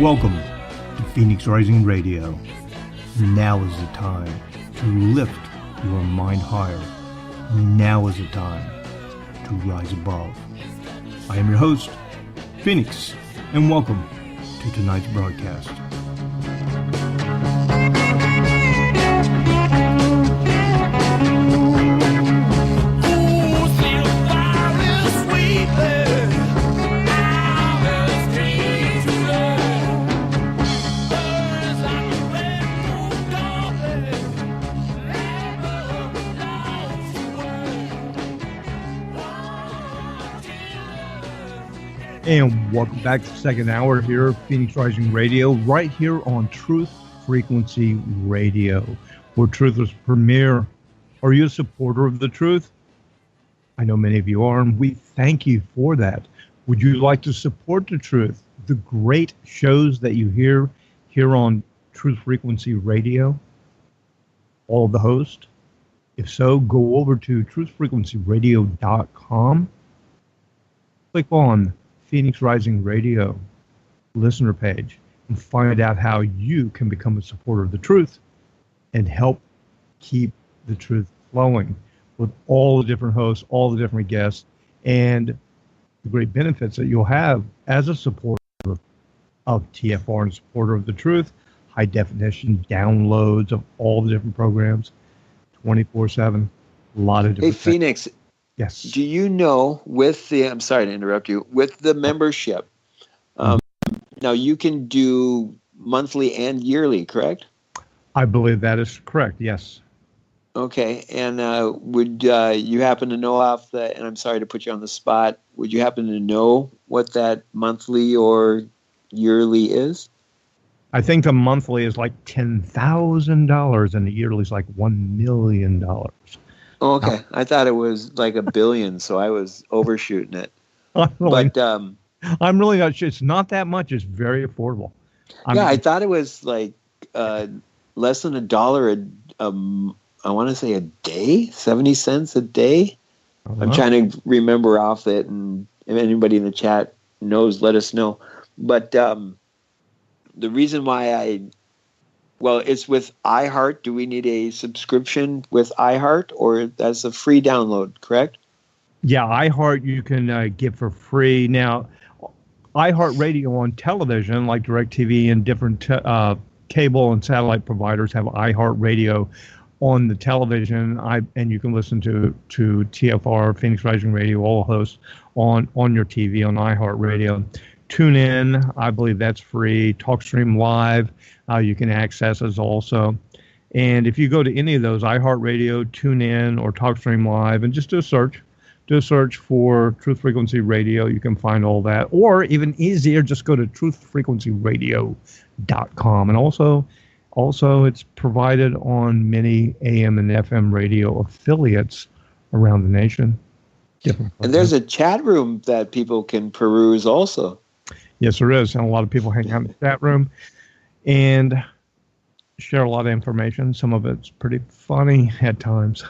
Welcome to Phoenix Rising Radio. Now is the time to lift your mind higher. Now is the time to rise above. I am your host, Phoenix, and welcome to tonight's broadcast. And welcome back to the second hour here, Phoenix Rising Radio, right here on Truth Frequency Radio, where truth is premier. Are you a supporter of the truth? I know many of you are, and we thank you for that. Would you like to support the truth, the great shows that you hear here on Truth Frequency Radio, all of the hosts? If so, go over to truthfrequencyradio.com, click on Phoenix Rising Radio listener page, and find out how you can become a supporter of the truth and help keep the truth flowing with all the different hosts, all the different guests, and the great benefits that you'll have as a supporter of TFR and a supporter of the truth. High definition downloads of all the different programs, 24/7, a lot of different Hey, Phoenix. Yes. Do you know I'm sorry to interrupt you, with the membership, now you can do monthly and yearly, correct? I believe that is correct, yes. Okay. And would you happen to know and I'm sorry to put you on the spot, would you happen to know what that monthly or yearly is? I think the monthly is like $10,000 and the yearly is like $1 million. Oh, okay. I thought it was like $1 billion, so I was overshooting it. I'm really not sure. It's not that much. It's very affordable. I thought it was like less than $1 I want to say a day, 70 cents a day. I'm trying to remember off it, and if anybody in the chat knows, let us know. But the reason why it's with iHeart. Do we need a subscription with iHeart, or that's a free download, correct? Yeah, iHeart you can get for free. Now, iHeart Radio on television, like DirecTV and different cable and satellite providers have iHeart Radio on the television. And you can listen to TFR, Phoenix Rising Radio, all hosts on your TV on iHeart Radio. Tune in, I believe that's free. TalkStream Live, you can access us also. And if you go to any of those, iHeartRadio, TuneIn, or TalkStream Live, and just do a search for Truth Frequency Radio, you can find all that. Or even easier, just go to truthfrequencyradio.com. And also it's provided on many AM and FM radio affiliates around the nation. And there's a chat room that people can peruse also. Yes, there is. And a lot of people hang out in the chat room and share a lot of information. Some of it's pretty funny at times.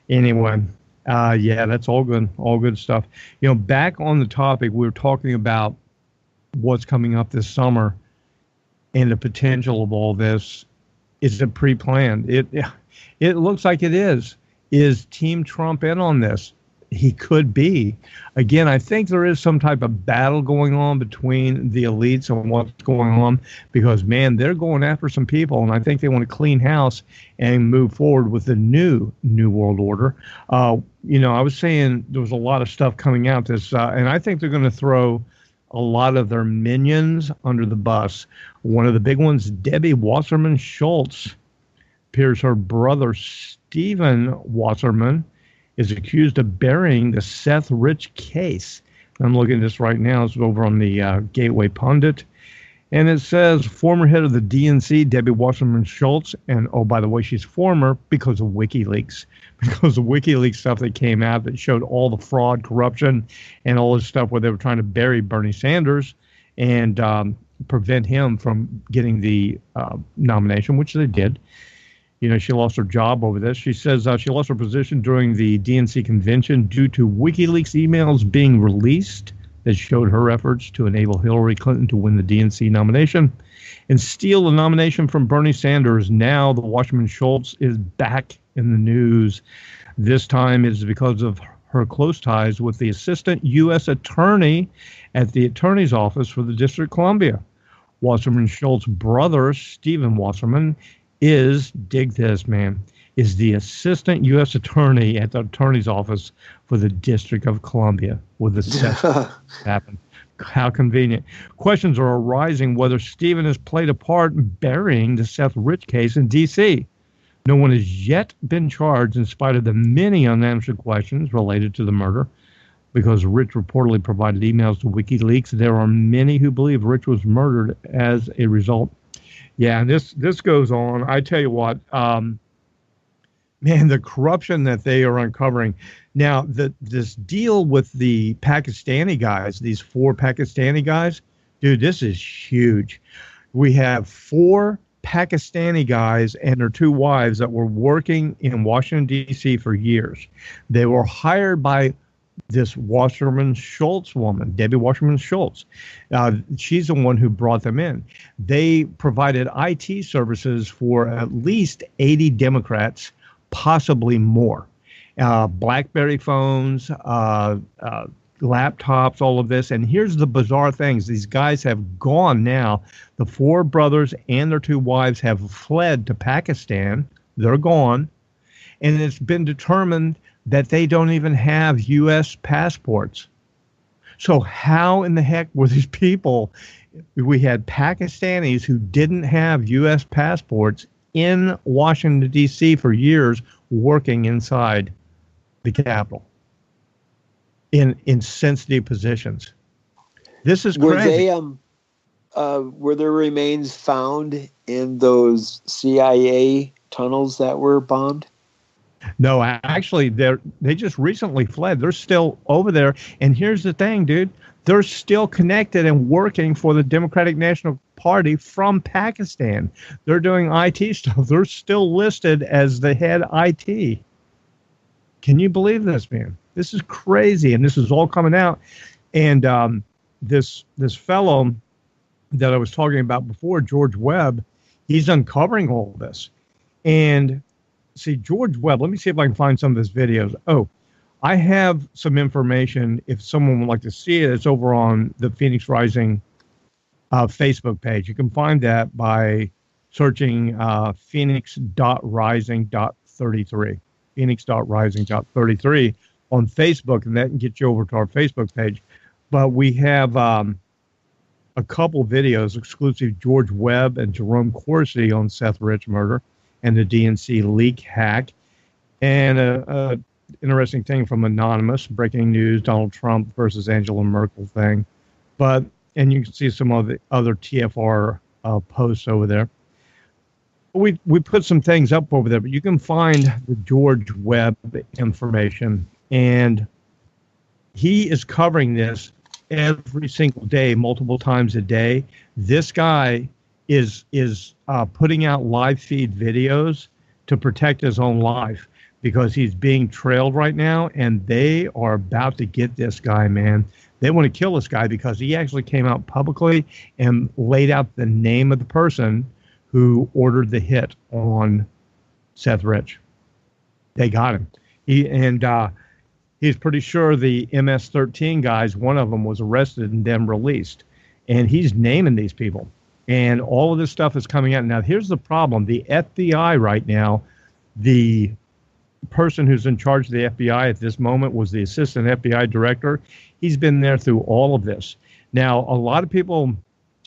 Anyway, that's all good. All good stuff. Back on the topic, we were talking about what's coming up this summer and the potential of all this. Is it pre-planned? It looks like it is. Is Team Trump in on this? He could be. Again, I think there is some type of battle going on between the elites and what's going on because, man, they're going after some people, and I think they want to clean house and move forward with the new world order. I was saying there was a lot of stuff coming out this, and I think they're going to throw a lot of their minions under the bus. One of the big ones, Debbie Wasserman Schultz, appears her brother, Stephen Wasserman, is accused of burying the Seth Rich case. I'm looking at this right now. It's over on the Gateway Pundit. And it says, former head of the DNC, Debbie Wasserman Schultz, and oh, by the way, she's former because of WikiLeaks. Because of WikiLeaks stuff that came out that showed all the fraud, corruption, and all this stuff where they were trying to bury Bernie Sanders and prevent him from getting the nomination, which they did. She lost her job over this. She says she lost her position during the DNC convention due to WikiLeaks emails being released that showed her efforts to enable Hillary Clinton to win the DNC nomination and steal the nomination from Bernie Sanders. Now the Wasserman Schultz is back in the news. This time it is because of her close ties with the assistant U.S. attorney at the attorney's office for the District of Columbia. Wasserman Schultz's brother, Stephen Wasserman, is, dig this, man, is the assistant U.S. attorney at the attorney's office for the District of Columbia. With the happen. How convenient. Questions are arising whether Stephen has played a part in burying the Seth Rich case in D.C. No one has yet been charged in spite of the many unanswered questions related to the murder. Because Rich reportedly provided emails to WikiLeaks, there are many who believe Rich was murdered as a result. Yeah, and this goes on. I tell you what, man, the corruption that they are uncovering. Now, this deal with the Pakistani guys, these 4 Pakistani guys, dude, this is huge. We have 4 Pakistani guys and their 2 wives that were working in Washington, D.C. for years. They were hired by this Wasserman Schultz woman, Debbie Wasserman Schultz. She's the one who brought them in. They provided IT services for at least 80 Democrats, possibly more. BlackBerry phones, laptops, all of this. And here's the bizarre things. These guys have gone now. The 4 brothers and their 2 wives have fled to Pakistan. They're gone. And it's been determined that they don't even have U.S. passports. So how in the heck were these people? We had Pakistanis who didn't have U.S. passports in Washington, D.C. for years working inside the Capitol in sensitive positions. This is crazy. Were there remains found in those CIA tunnels that were bombed? No, actually, they just recently fled. They're still over there. And here's the thing, dude. They're still connected and working for the Democratic National Party from Pakistan. They're doing IT stuff. They're still listed as the head IT. Can you believe this, man? This is crazy. And this is all coming out. And this fellow that I was talking about before, George Webb, he's uncovering all this. And see, George Webb, let me see if I can find some of his videos. Oh, I have some information. If someone would like to see it, it's over on the Phoenix Rising Facebook page. You can find that by searching phoenix.rising.33, phoenix.rising.33 on Facebook, and that can get you over to our Facebook page. But we have a couple videos, exclusive George Webb and Jerome Corsi on Seth Rich murder and the DNC leak hack, and a interesting thing from Anonymous, breaking news, Donald Trump versus Angela Merkel thing. And you can see some of the other TFR posts over there. We put some things up over there, but you can find the George Webb information, and he is covering this every single day, multiple times a day. This guy is putting out live feed videos to protect his own life because he's being trailed right now, and they are about to get this guy, man. They want to kill this guy because he actually came out publicly and laid out the name of the person who ordered the hit on Seth Rich. They got him. He's pretty sure the MS-13 guys, one of them was arrested and then released. And he's naming these people. And all of this stuff is coming out. Now, here's the problem. The FBI right now, the person who's in charge of the FBI at this moment was the assistant FBI director. He's been there through all of this. Now, a lot of people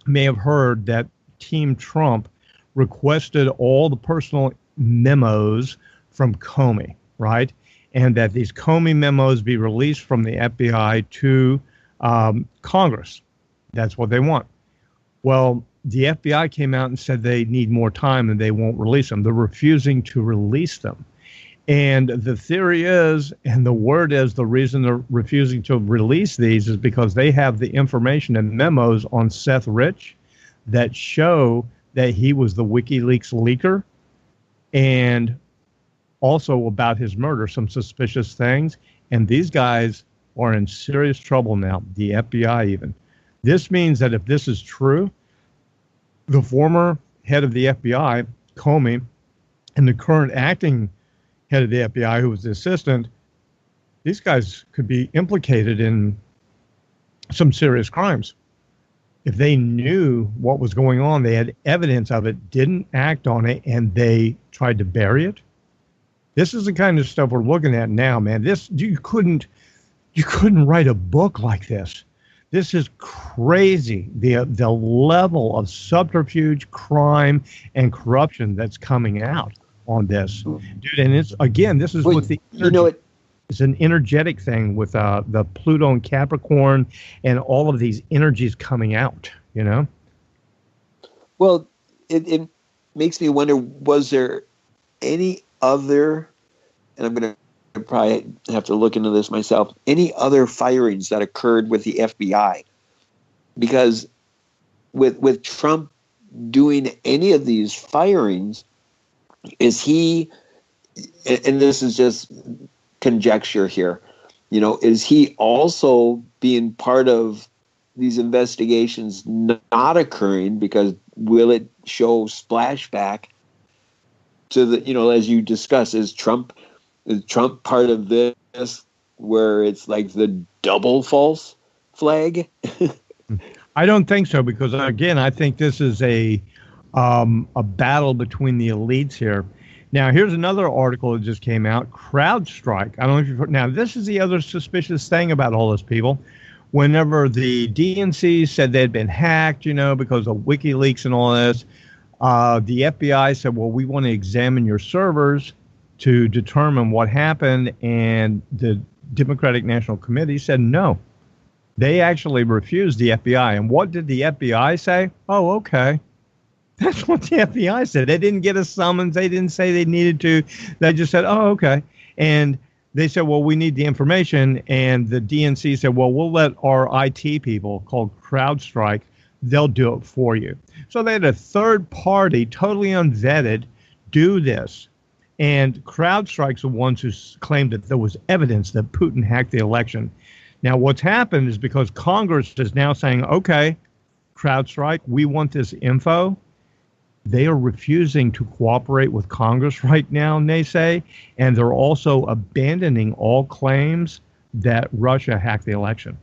may have heard that Team Trump requested all the personal memos from Comey, right? And that these Comey memos be released from the FBI to Congress. That's what they want. Well, the FBI came out and said they need more time and they won't release them. They're refusing to release them. And the theory is, and the word is, the reason they're refusing to release these is because they have the information and memos on Seth Rich that show that he was the WikiLeaks leaker, and also about his murder, some suspicious things. And these guys are in serious trouble now, the FBI even. This means that if this is true, the former head of the FBI, Comey, and the current acting head of the FBI, who was the assistant, these guys could be implicated in some serious crimes. If they knew what was going on, they had evidence of it, didn't act on it, and they tried to bury it. This is the kind of stuff we're looking at now, man. This you couldn't write a book like this. This is crazy. The level of subterfuge, crime, and corruption that's coming out on this, dude. And it's again, this is what the it's an energetic thing with the Pluto and Capricorn and all of these energies coming out. Well, it makes me wonder: was there any other? And I'm going to probably have to look into this myself. Any other firings that occurred with the FBI? Because with Trump doing any of these firings, is he? And this is just conjecture here. Is he also being part of these investigations not occurring? Because will it show splashback to the? As you discuss, is Trump part of this, where it's like the double false flag? I don't think so, because again, I think this is a battle between the elites here. Now, here's another article that just came out. CrowdStrike. I don't know if you've heard. Now, this is the other suspicious thing about all those people. Whenever the DNC said they'd been hacked, because of WikiLeaks and all this, the FBI said, well, we want to examine your servers to determine what happened, and the Democratic National Committee said no. They actually refused the FBI. And what did the FBI say? Oh, okay. That's what the FBI said. They didn't get a summons. They didn't say they needed to. They just said, oh, okay. And they said, well, we need the information. And the DNC said, well, we'll let our IT people called CrowdStrike, they'll do it for you. So they had a third party, totally unvetted, do this. And CrowdStrike's the ones who claimed that there was evidence that Putin hacked the election. Now, what's happened is because Congress is now saying, okay, CrowdStrike, we want this info. They are refusing to cooperate with Congress right now, NeSe, and they're also abandoning all claims that Russia hacked the election.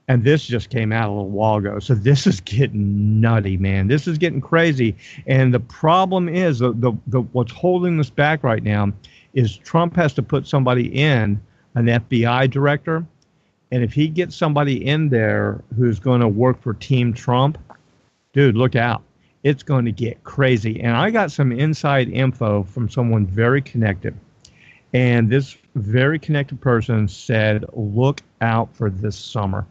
And this just came out a little while ago. So this is getting nutty, man. This is getting crazy. And the problem is what's holding this back right now is Trump has to put somebody in, an FBI director. And if he gets somebody in there who's going to work for Team Trump, dude, look out. It's going to get crazy. And I got some inside info from someone very connected. And this very connected person said, look out for this summer,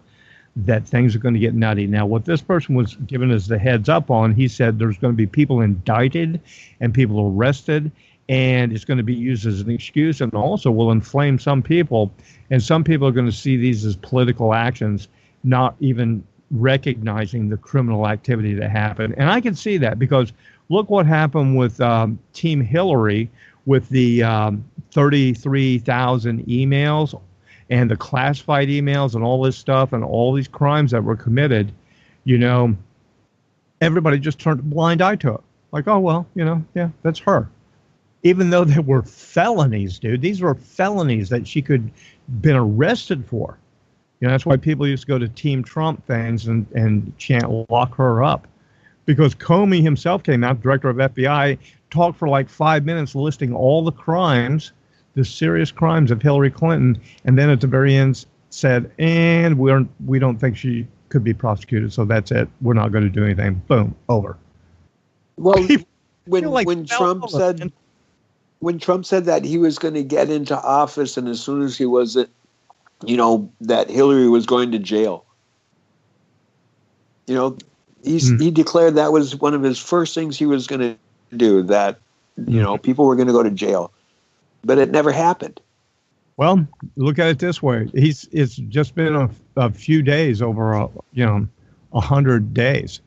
that things are going to get nutty. Now, what this person was giving us the heads up on, he said there's going to be people indicted and people arrested, and it's going to be used as an excuse, and also will inflame some people. And some people are going to see these as political actions, not even recognizing the criminal activity that happened. And I can see that, because look what happened with Team Hillary with the 33,000 emails and the classified emails and all this stuff and all these crimes that were committed. Everybody just turned a blind eye to it. Like, oh, well, yeah, that's her. Even though they were felonies, dude. These were felonies that she could been arrested for. That's why people used to go to Team Trump things and chant, lock her up. Because Comey himself came out, director of FBI, talked for like 5 minutes listing all the crimes, the serious crimes of Hillary Clinton, and then at the very end said, and we don't think she could be prosecuted, so that's it. We're not going to do anything. Boom, over. Well, when Trump said that he was going to get into office, and as soon as he was that Hillary was going to jail. He declared that was one of his first things he was going to do, that, people were going to go to jail. But it never happened. Well, look at it this way. It's just been a few days, over 100 days.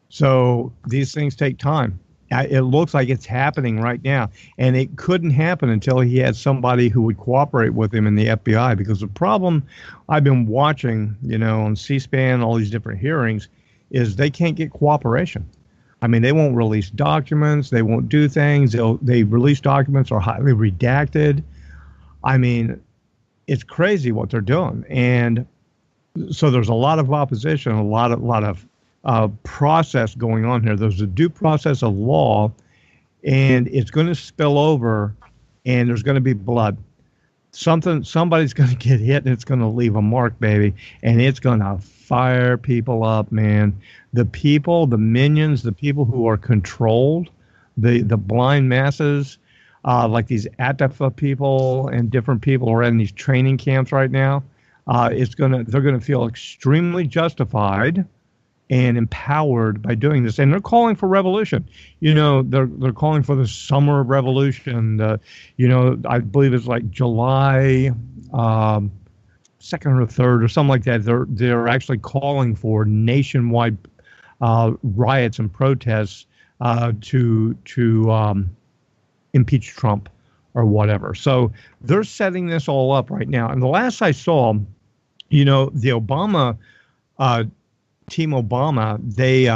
So these things take time. It looks like it's happening right now, and it couldn't happen until he had somebody who would cooperate with him in the FBI. Because the problem I've been watching, on C-SPAN, all these different hearings, is they can't get cooperation. I mean, they won't release documents. They won't do things. They release documents are highly redacted. I mean, it's crazy what they're doing. And so there's a lot of opposition, a lot of process going on here. There's a due process of law, and it's going to spill over, and there's going to be blood. Somebody's going to get hit, and it's going to leave a mark, baby, and it's going to fire people up, man. The people, the minions, the people who are controlled, the blind masses, like these Antifa people and different people who are in these training camps right now, they're going to feel extremely justified and empowered by doing this, and they're calling for revolution. They're calling for the summer revolution. I believe it's like July 2nd or 3rd or something like that. They're actually calling for nationwide riots and protests to impeach Trump or whatever. So they're setting this all up right now. And the last I saw, the Obama. Team Obama, they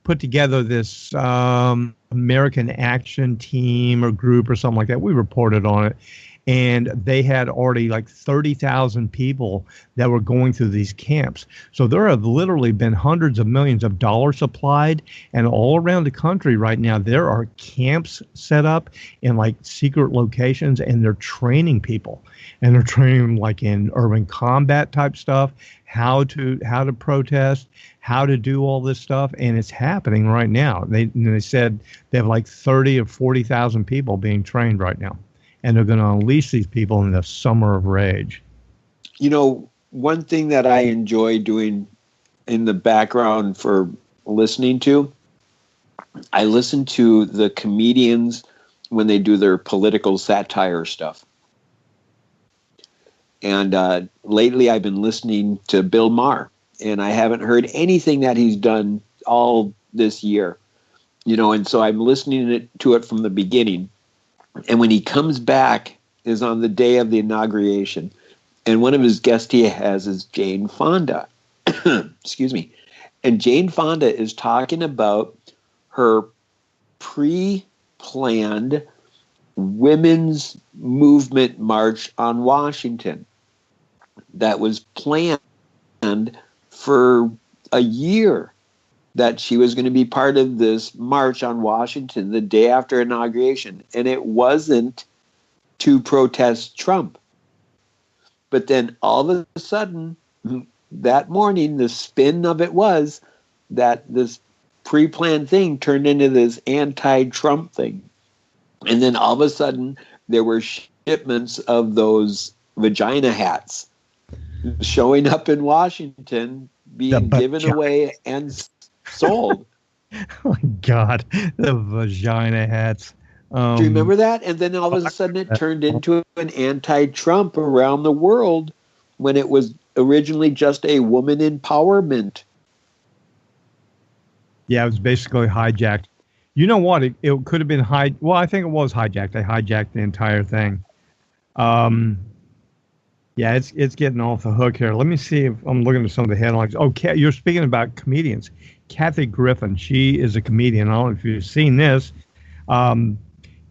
put together this American Action Team or group or something like that. We reported on it. And they had already like 30,000 people that were going through these camps. So there have literally been hundreds of millions of dollars supplied. And all around the country right now, there are camps set up in like secret locations, and they're training people. And they're training them like in urban combat type stuff, how to protest, how to do all this stuff. And it's happening right now. They said they have like 30 or 40,000 people being trained right now. And they're going to unleash these people in the summer of rage. One thing that I enjoy doing in the background for listening to, I listen to the comedians when they do their political satire stuff. And lately I've been listening to Bill Maher, and I haven't heard anything that he's done all this year. And so I'm listening to it from the beginning. And when he comes back is on the day of the inauguration. And one of his guests he has is Jane Fonda. Excuse me. And Jane Fonda is talking about her pre-planned women's movement march on Washington that was planned for a year, that she was going to be part of this march on Washington the day after inauguration. And it wasn't to protest Trump. But then all of a sudden, that morning, the spin of it was that this pre-planned thing turned into this anti-Trump thing. And then all of a sudden, there were shipments of those vagina hats showing up in Washington, being given away and sold. Oh my God, the vagina hats. Do you remember that? And then all of a sudden it turned into an anti-Trump around the world when it was originally just a woman empowerment. Yeah, it was basically hijacked. You know what? It could have been well, I think it was hijacked. They hijacked the entire thing. Yeah, it's getting off the hook here. Let me see if I'm looking at some of the headlines. Oh, you're speaking about comedians. Kathy Griffin, she is a comedian. I don't know if you've seen this.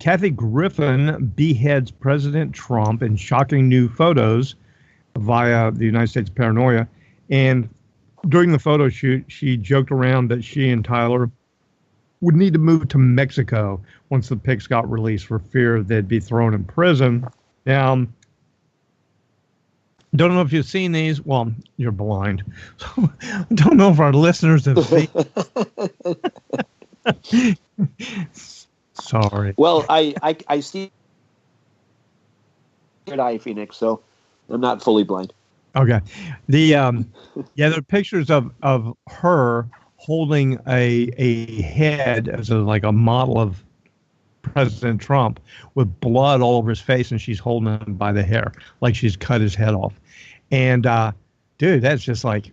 Kathy Griffin beheads President Trump in shocking new photos via the United States Paranoia. And during the photo shoot, she joked around that she and Tyler would need to move to Mexico once the pics got released for fear they'd be thrown in prison. Now, don't know if you've seen these. Well, you're blind. So I don't know if our listeners have seen. Sorry. Well, I see third eye, Phoenix, so I'm not fully blind. Okay. There are pictures of her holding a head as like a model of President Trump with blood all over his face, and she's holding him by the hair like she's cut his head off. And dude, that's just like,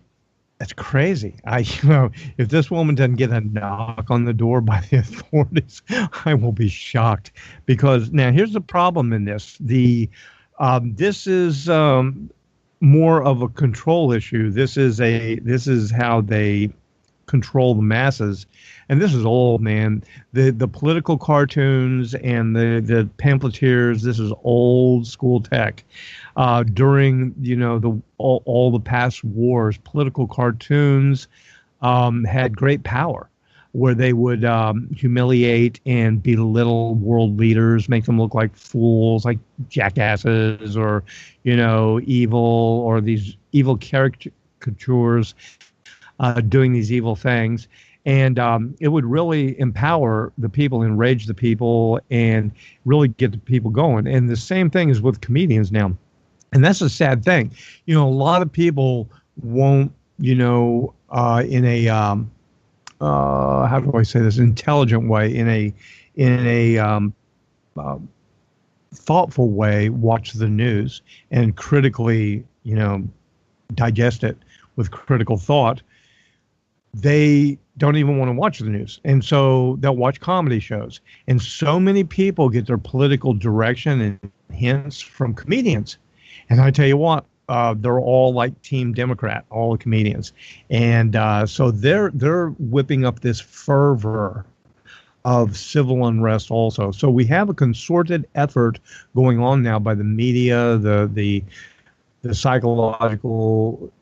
That's crazy. If this woman doesn't get a knock on the door by the authorities, I will be shocked. Because now here's the problem in this. This is more of a control issue. This is how they control the masses. And this is old, man. The political cartoons and the pamphleteers, this is old school tech. During, all the past wars, political cartoons had great power, where they would humiliate and belittle world leaders, make them look like fools, like jackasses, or, evil, or these evil caricatures doing these evil things. And it would really empower the people, enrage the people, and really get the people going. And the same thing is with comedians now. And that's a sad thing. A lot of people won't, in a, how do I say this, intelligent way, in a thoughtful way, watch the news and critically, digest it with critical thought. They don't even want to watch the news. And so they'll watch comedy shows. And so many people get their political direction and hints from comedians. And I tell you what, they're all like Team Democrat, all the comedians. And so they're whipping up this fervor of civil unrest also. So we have a concerted effort going on now by the media, the psychological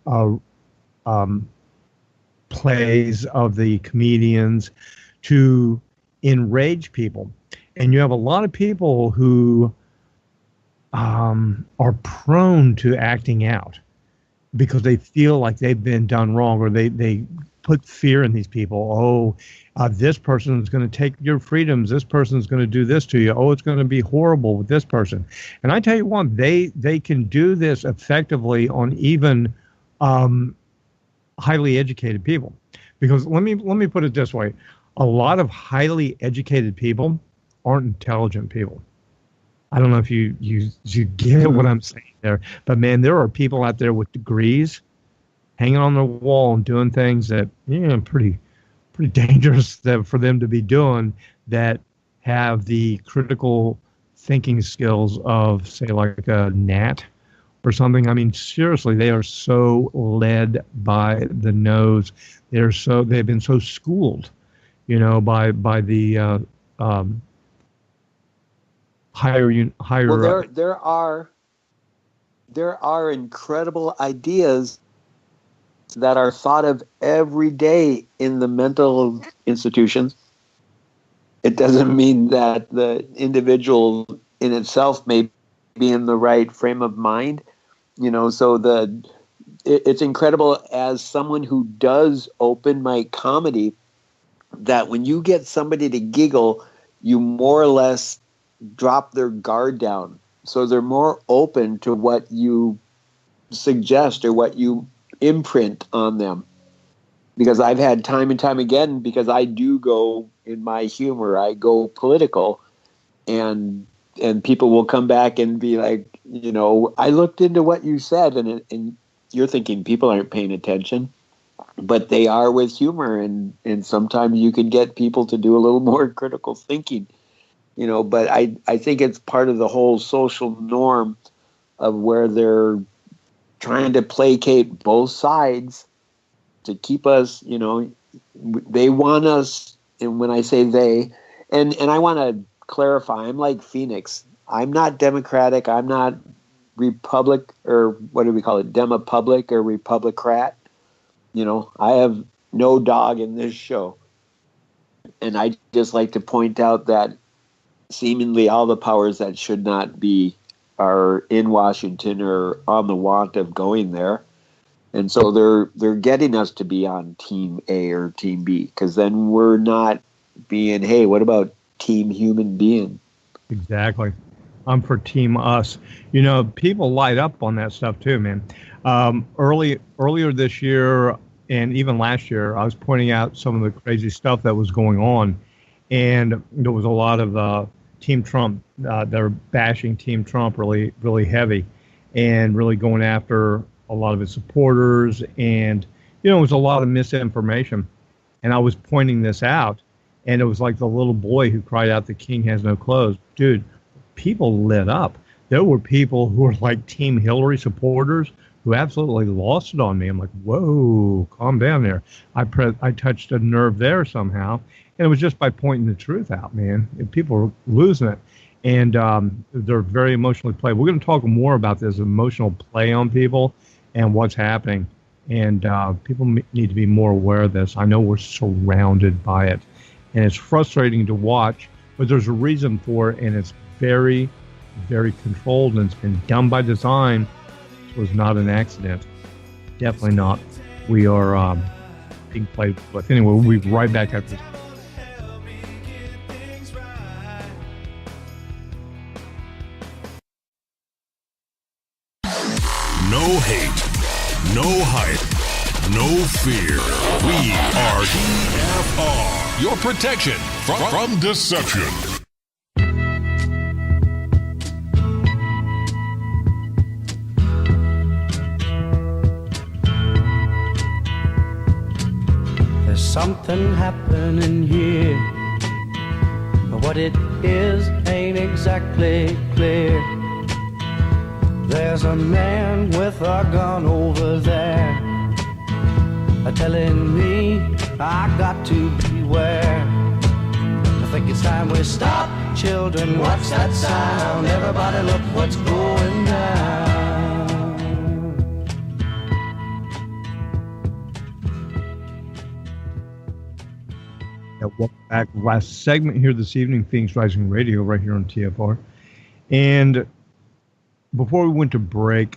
plays of the comedians to enrage people. And you have a lot of people who are prone to acting out because they feel like they've been done wrong, or they put fear in these people. This person is going to take your freedoms. This person is going to do this to you. It's going to be horrible with this person. And I tell you what, they can do this effectively on even highly educated people. Because let me put it this way. A lot of highly educated people aren't intelligent people. I don't know if you get what I'm saying there, but man, there are people out there with degrees hanging on the wall and doing things that, pretty dangerous for them to be doing, that have the critical thinking skills of, say, like a gnat or something. I mean, seriously, they are so led by the nose. They've been so schooled, by the higher. Well, there are incredible ideas that are thought of every day in the mental institutions. It doesn't mean that the individual in itself may be in the right frame of mind, so it's incredible as someone who does open mic comedy, that when you get somebody to giggle, you more or less drop their guard down. So they're more open to what you suggest or what you imprint on them. Because I've had time and time again, because I do go in my humor, I go political, and people will come back and be like, I looked into what you said, and you're thinking people aren't paying attention, but they are with humor, and sometimes you can get people to do a little more critical thinking. But I think it's part of the whole social norm of where they're trying to placate both sides to keep us, they want us, and when I say they, and I want to clarify, I'm like Phoenix. I'm not Democratic. I'm not Republic, or what do we call it, Demopublic or Republicrat. I have no dog in this show. And I just like to point out that seemingly all the powers that should not be are in Washington or on the want of going there. And so they're getting us to be on Team A or Team B, because then we're not being, hey, what about Team Human Being? Exactly. I'm for Team Us. People light up on that stuff too, man. Earlier this year and even last year, I was pointing out some of the crazy stuff that was going on. And there was a lot of Team Trump. They're bashing Team Trump really, really heavy, and really going after a lot of his supporters, and It was a lot of misinformation. And I was pointing this out, and it was like the little boy who cried out, "The king has no clothes." Dude, people lit up. There were people who were like Team Hillary supporters who absolutely lost it on me. I'm like, whoa, calm down there. I touched a nerve there somehow. And it was just by pointing the truth out, man. And people were losing it. And they're very emotionally played. We're going to talk more about this emotional play on people and what's happening. And people need to be more aware of this. I know we're surrounded by it. And it's frustrating to watch, but there's a reason for it. And it's very, very controlled. And it's been done by design. This was not an accident. Definitely not. We are being played with. Anyway, we'll be right back after this. No hate, no hype, no fear. We are TFR, your protection from deception. There's something happening here, but what it is ain't exactly clear. There's a man with a gun over there, telling me I got to beware. I think it's time we stop, children. What's that sound? Everybody look what's going down. Welcome back. Last segment here this evening, Phoenix Rising Radio, right here on TFR. And before we went to break,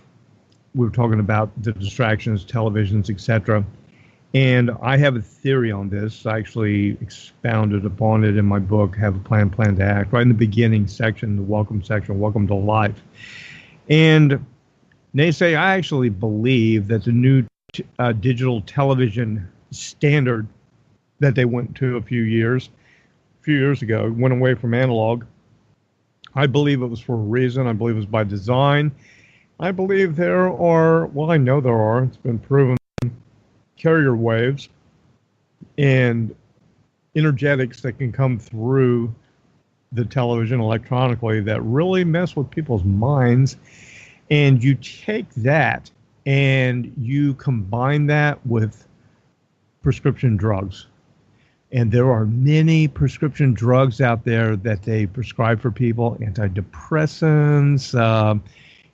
we were talking about the distractions, televisions, etc. And I have a theory on this. I actually expounded upon it in my book, Have a Plan, Plan to Act, right in the beginning section, the welcome section, Welcome to Life. And Ney Sey, I actually believe that the new digital television standard that they went to a few years ago, went away from analog. I believe it was for a reason. I believe it was by design. I believe there are, well, I know there are, it's been proven, carrier waves and energetics that can come through the television electronically that really mess with people's minds. And you take that and you combine that with prescription drugs. And there are many prescription drugs out there that they prescribe for people, antidepressants,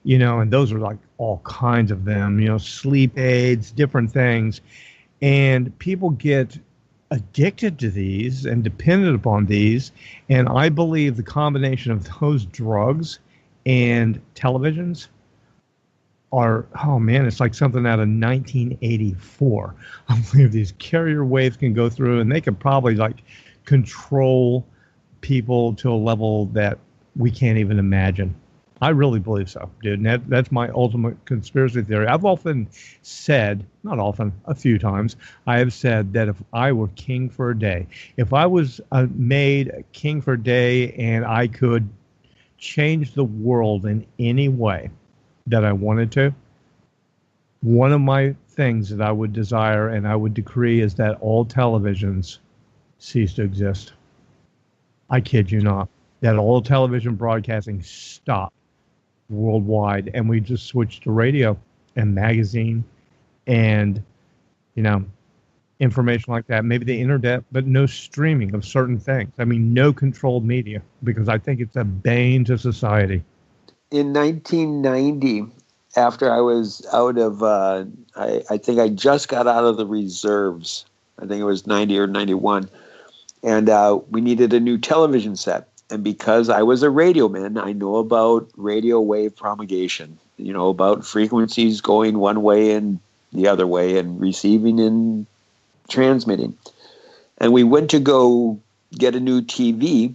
and those are like all kinds of them, sleep aids, different things. And people get addicted to these and dependent upon these. And I believe the combination of those drugs and televisions are, oh man, it's like something out of 1984. I believe these carrier waves can go through and they can probably like control people to a level that we can't even imagine. I really believe so, dude. And that's my ultimate conspiracy theory. I've often said, not often, a few times, I have said that if I were king for a day, if I was made king for a day and I could change the world in any way that I wanted to, one of my things that I would desire and I would decree is that all televisions cease to exist. I kid you not. That all television broadcasting stop worldwide and we just switch to radio and magazine and, information like that. Maybe the internet, but no streaming of certain things. I mean, no controlled media, because I think it's a bane to society. In 1990, after I was out of, I think I just got out of the reserves. I think it was 90 or 91. And we needed a new television set. And because I was a radio man, I know about radio wave propagation, about frequencies going one way and the other way and receiving and transmitting. And we went to go get a new TV,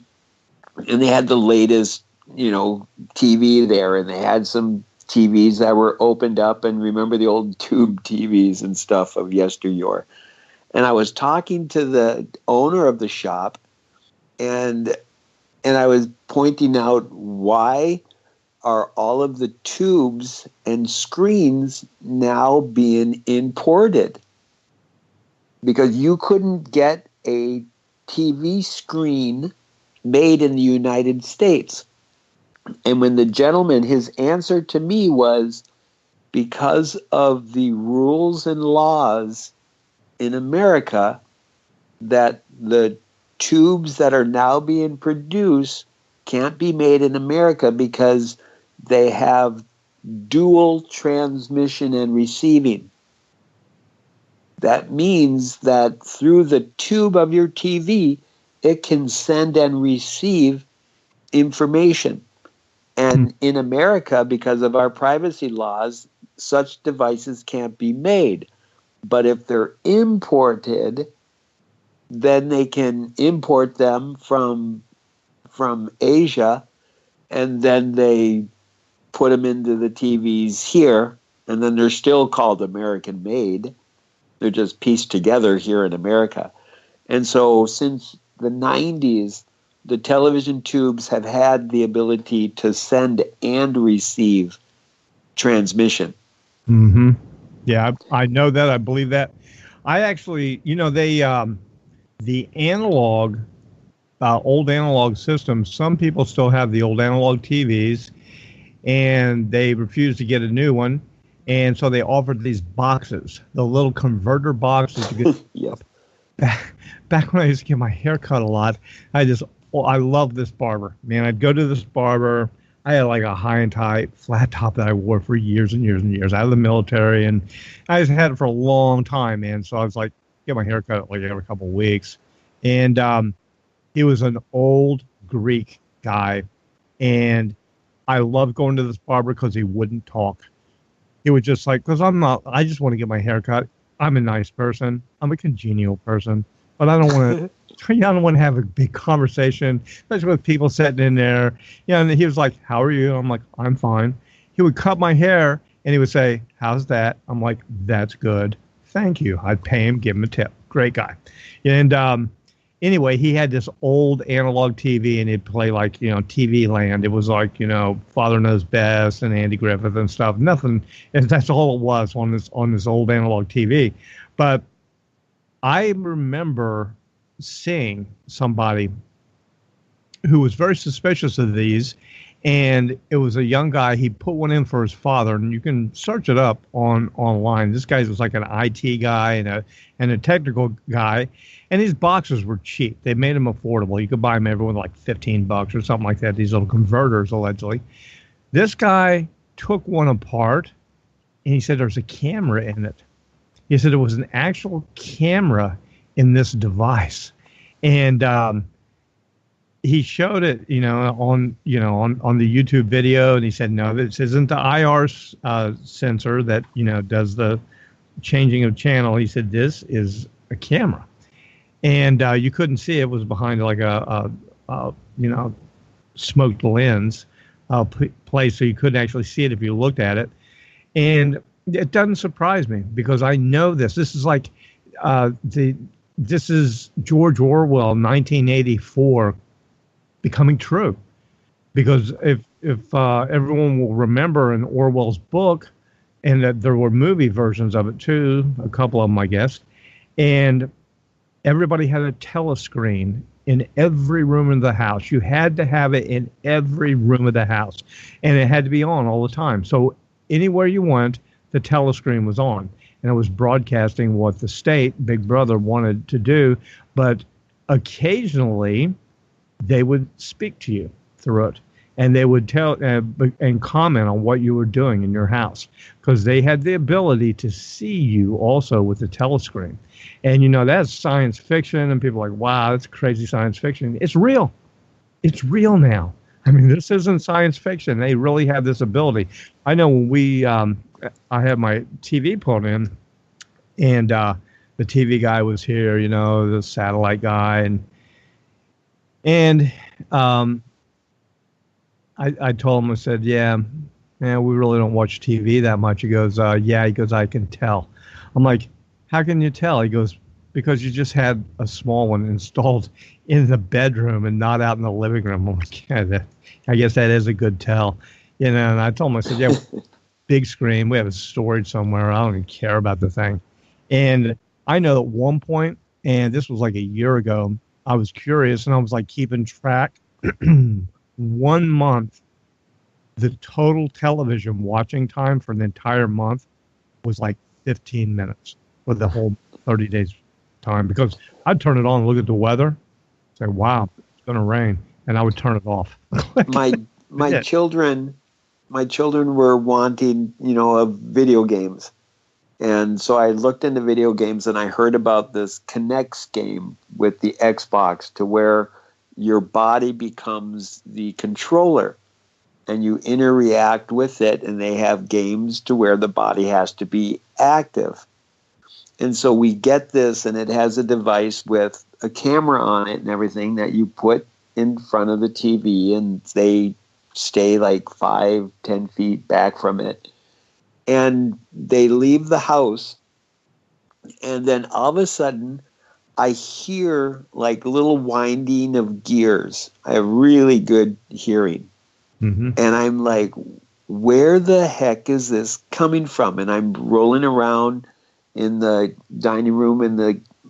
and they had the latest TV there, and they had some TVs that were opened up, and remember the old tube TVs and stuff of yesteryear. And I was talking to the owner of the shop, and I was pointing out, why are all of the tubes and screens now being imported? because you couldn't get a TV screen made in the United States. And when the gentleman, his answer to me was, because of the rules and laws in America, that the tubes that are now being produced can't be made in America because they have dual transmission and receiving. That means that through the tube of your TV, it can send and receive information. And in America, because of our privacy laws, such devices can't be made. But if they're imported, then they can import them from Asia, and then they put them into the TVs here, and then they're still called American made. They're just pieced together here in America. And so since the 90s, the television tubes have had the ability to send and receive transmission. Mm-hmm. Yeah, I know that. I believe that. I actually, the analog, old analog systems, some people still have the old analog TVs, and they refuse to get a new one. And so they offered these boxes, the little converter boxes. You could, Yes. Back when I used to get my hair cut a lot, I love this barber. Man, I'd go to this barber. I had like a high and tight flat top that I wore for years and years and years out of the military, and I just had it for a long time, man. So I was like, get my hair cut like every couple of weeks. And he was an old Greek guy, and I loved going to this barber because he wouldn't talk. He would just like, because I just want to get my hair cut. I'm a nice person. I'm a congenial person, but I don't want to. I don't want to have a big conversation, especially with people sitting in there. And he was like, "How are you?" I'm like, "I'm fine." He would cut my hair, and he would say, "How's that?" I'm like, "That's good. Thank you." I'd pay him, give him a tip. Great guy. And anyway, he had this old analog TV, and he'd play like, TV Land. It was like, Father Knows Best and Andy Griffith and stuff. Nothing. And that's all it was on this old analog TV. But I remember seeing somebody who was very suspicious of these, and it was a young guy. He put one in for his father, and you can search it up online. This guy was like an IT guy and a technical guy, and these boxes were cheap. They made them affordable. You could buy them everywhere like $15 or something like that. These little converters, allegedly. This guy took one apart, and he said there's a camera in it. He said there was an actual camera in this device, and he showed it, on the YouTube video, and he said, "No, this isn't the IR sensor that does the changing of channel." He said, "This is a camera," and you couldn't see it. It was behind like a smoked lens place, so you couldn't actually see it if you looked at it. And it doesn't surprise me because I know this. This is like this is George Orwell, 1984, becoming true. Because if everyone will remember in Orwell's book, and that there were movie versions of it too, a couple of them, I guess, and everybody had a telescreen in every room in the house. You had to have it in every room of the house, and it had to be on all the time. So anywhere you went, the telescreen was on, and it was broadcasting what the state, Big Brother, wanted to do. But occasionally, they would speak to you through it, and they would tell and comment on what you were doing in your house, because they had the ability to see you also with the telescreen. And that's science fiction, and people are like, "Wow, that's crazy science fiction." It's real. It's real now. I mean, this isn't science fiction. They really have this ability. I know when I had my TV put in, and the TV guy was here, the satellite guy, and I told him, I said, yeah, we really don't watch TV that much. He goes, yeah. He goes, I can tell. I'm like, how can you tell? He goes, because you just had a small one installed in the bedroom and not out in the living room. I'm like, yeah, I guess that is a good tell. And I told him, I said, yeah, big screen. We have a storage somewhere. I don't even care about the thing. And I know at one point, and this was like a year ago, I was curious and I was like keeping track. 1 month, the total television watching time for the entire month was like 15 minutes for the whole 30 days time, because I'd turn it on and look at the weather, say, wow, it's going to rain, and I would turn it off. My children were wanting, of video games. And so I looked into video games and I heard about this Connects game with the Xbox, to where your body becomes the controller and you interact with it, and they have games to where the body has to be active. And so we get this, and it has a device with a camera on it and everything that you put in front of the TV, and they stay like 5-10 feet back from it. And they leave the house, and then all of a sudden I hear like little winding of gears. I have really good hearing. Mm-hmm. And I'm like, where the heck is this coming from? And I'm rolling around in the dining room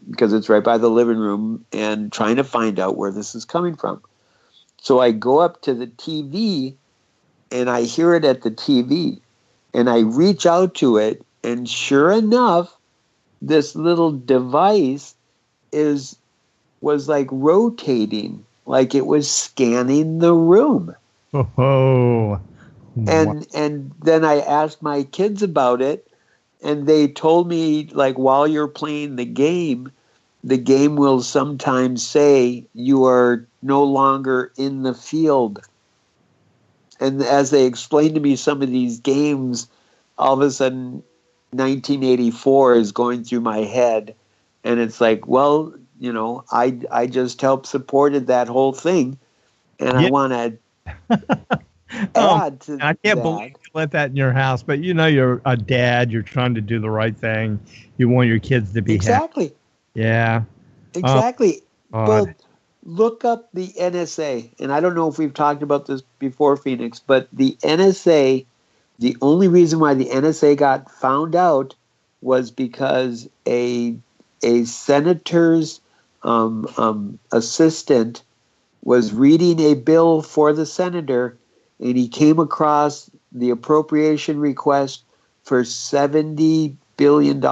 because it's right by the living room, and trying to find out where this is coming from. So I go up to the TV and I hear it at the TV, and I reach out to it, and sure enough, this little device was like rotating, like it was scanning the room. Oh. And then I asked my kids about it, and they told me, like, while you're playing the game will sometimes say you are no longer in the field. And as they explained to me some of these games, all of a sudden 1984 is going through my head, and it's like, well, I just helped supported that whole thing, and I want to add to I can't believe you let that in your house, but you're a dad, you're trying to do the right thing, you want your kids to be exactly happy. Yeah, exactly. Well, look up the NSA, and I don't know if we've talked about this before, Phoenix, but the NSA, the only reason why the NSA got found out was because a senator's assistant was reading a bill for the senator, and he came across the appropriation request for $70 billion.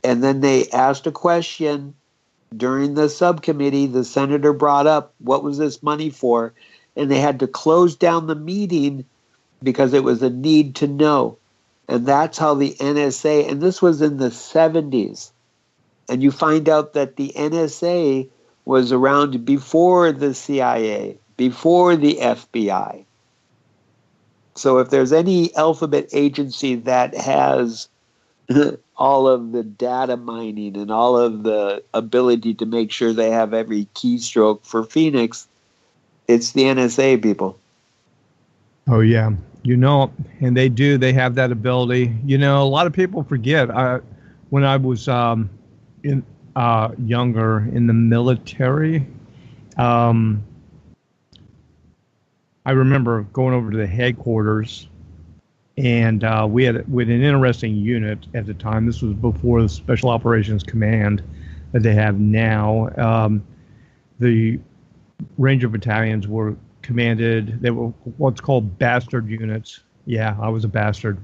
And then they asked a question during the subcommittee. The senator brought up, what was this money for? And they had to close down the meeting because it was a need to know. And that's how the NSA, and this was in the 70s. And you find out that the NSA was around before the CIA, before the FBI. So if there's any alphabet agency that has all of the data mining and all of the ability to make sure they have every keystroke for Phoenix, it's the NSA, people. Oh, yeah. And they have that ability. A lot of people forget. When I was younger in the military, I remember going over to the headquarters, and we had an interesting unit at the time. This was before the Special Operations Command that they have now. The Ranger battalions were commanded, they were what's called bastard units. Yeah, I was a bastard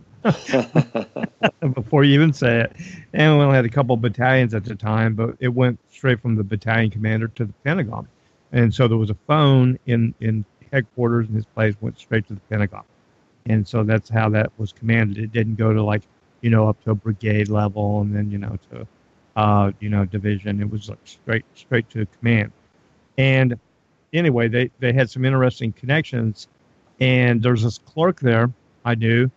before you even say it. And we only had a couple of battalions at the time, but it went straight from the battalion commander to the Pentagon. And so there was a phone in headquarters, and his place went straight to the Pentagon. And so that's how that was commanded. It didn't go to up to a brigade level, and then, to, division. It was like straight to command. And anyway, they had some interesting connections, and there's this clerk there I knew.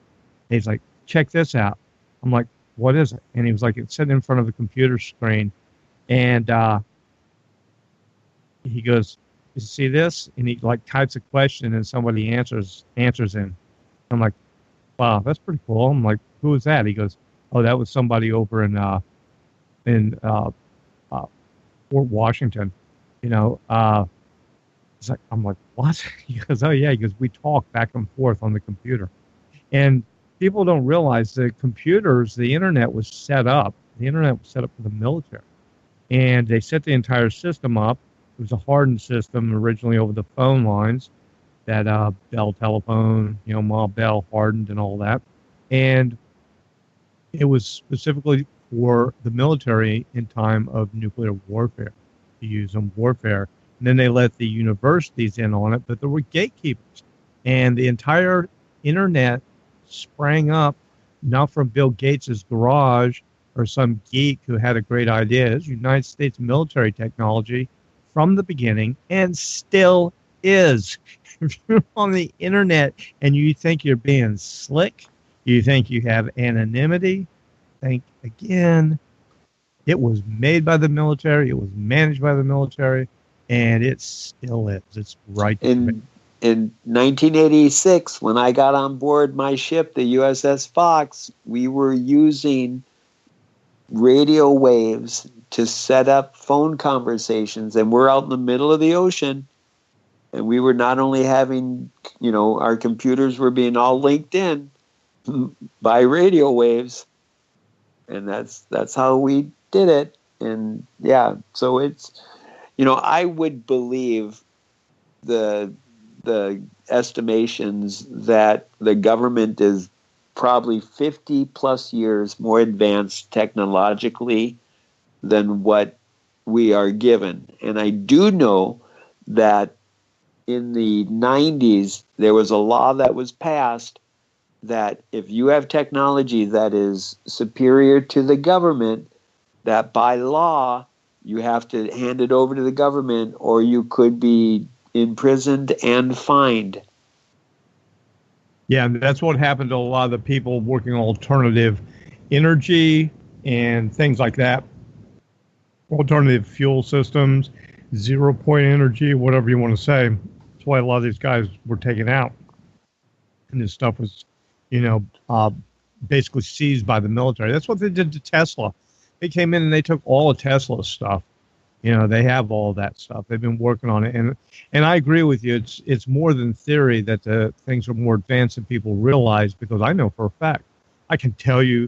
He's like, check this out. I'm like, what is it? And he was like, it's sitting in front of a computer screen. And he goes, you see this? And he types a question, and somebody answers him. I'm like, wow, that's pretty cool. I'm like, who was that? He goes, oh, that was somebody over in Fort Washington. It's like, I'm like, what? He goes, oh yeah. He goes, we talk back and forth on the computer. And people don't realize the computers, the internet was set up The internet was set up for the military. And they set the entire system up. It was a hardened system originally over the phone lines that Bell Telephone, Ma Bell hardened and all that. And it was specifically for the military in time of nuclear warfare, to use in warfare. And then they let the universities in on it, but there were gatekeepers. And the entire internet sprang up not from Bill Gates's garage or some geek who had a great idea. It's United States military technology from the beginning and still is. If you're on the internet and you think you're being slick, you think you have anonymity, think again. It was made by the military. It was managed by the military, and it still is. It's right there. In 1986, when I got on board my ship, the USS Fox, we were using radio waves to set up phone conversations, and we're out in the middle of the ocean, and we were not only having, our computers were being all linked in by radio waves, and that's how we did it. And yeah, so it's, I would believe the estimations that the government is probably 50 plus years more advanced technologically than what we are given. And I do know that in the 90s, there was a law that was passed that if you have technology that is superior to the government, that by law, you have to hand it over to the government or you could be imprisoned and fined. Yeah, and that's what happened to a lot of the people working on alternative energy and things like that. Alternative fuel systems, 0 point energy, whatever you want to say. That's why a lot of these guys were taken out. And this stuff was, basically seized by the military. That's what they did to Tesla. They came in and they took all of Tesla's stuff. They have all that stuff. They've been working on it. And I agree with you. It's more than theory that the things are more advanced than people realize, because I know for a fact. I can tell you,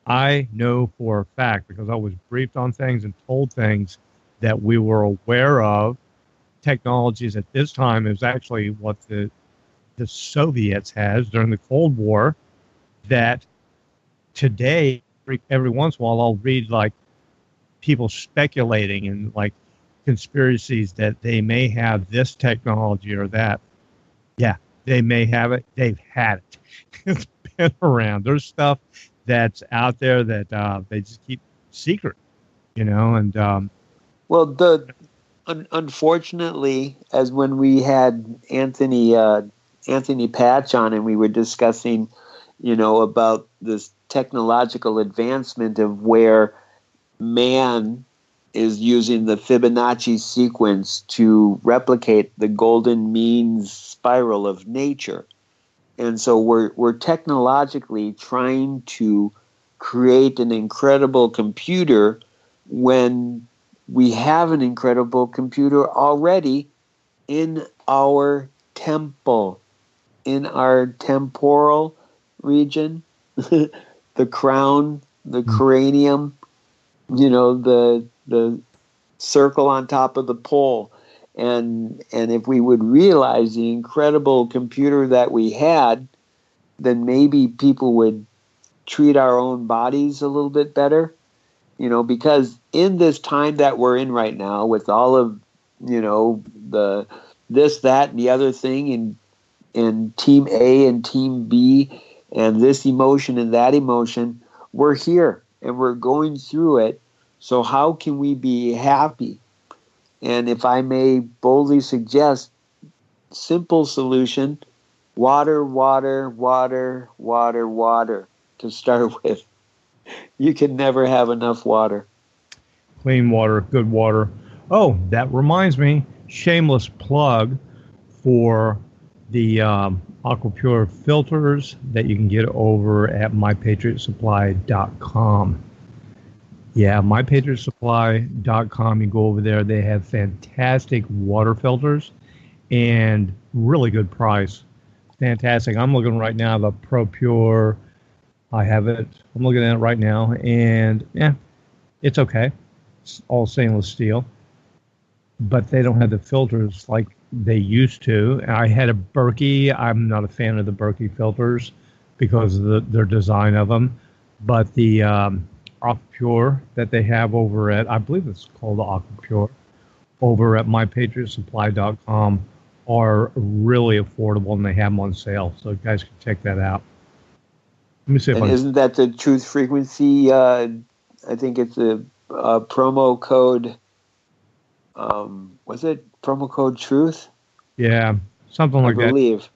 I know for a fact, because I was briefed on things and told things that we were aware of. Technologies at this time is actually what the Soviets has during the Cold War, that today, every once in a while, I'll read like people speculating and like conspiracies that they may have this technology or that. Yeah, they may have it. They've had it. It's been around. There's stuff that's out there that they just keep secret, and well, unfortunately, as when we had Anthony Patch on and we were discussing, about this technological advancement of where man is using the Fibonacci sequence to replicate the golden mean spiral of nature. And so we're technologically trying to create an incredible computer when we have an incredible computer already in our temple, in our temporal region, the crown, the cranium, the circle on top of the pole. And if we would realize the incredible computer that we had, then maybe people would treat our own bodies a little bit better, because in this time that we're in right now with all of, the this, that, and the other thing, and team A and team B, and this emotion and that emotion, we're here and we're going through it. So how can we be happy? And if I may boldly suggest, simple solution, water, water, water, water, water to start with. You can never have enough water. Clean water, good water. Oh, that reminds me, shameless plug for the AquaPure filters that you can get over at mypatriotsupply.com. Yeah, mypatriotsupply.com. You go over there. They have fantastic water filters and really good price. Fantastic. I'm looking right now at the ProPure I have it. I'm looking at it right now, and yeah, it's okay. It's all stainless steel, but they don't have the filters like they used to. I had a Berkey. I'm not a fan of the Berkey filters because of their design of them, but the AquaPure that they have over at, I believe it's called AquaPure, over at mypatriotsupply.com are really affordable, and they have them on sale, so you guys can check that out. Let me see if And isn't that the truth frequency? I think it's a promo code. Was it promo code truth? Yeah, something like that. I believe.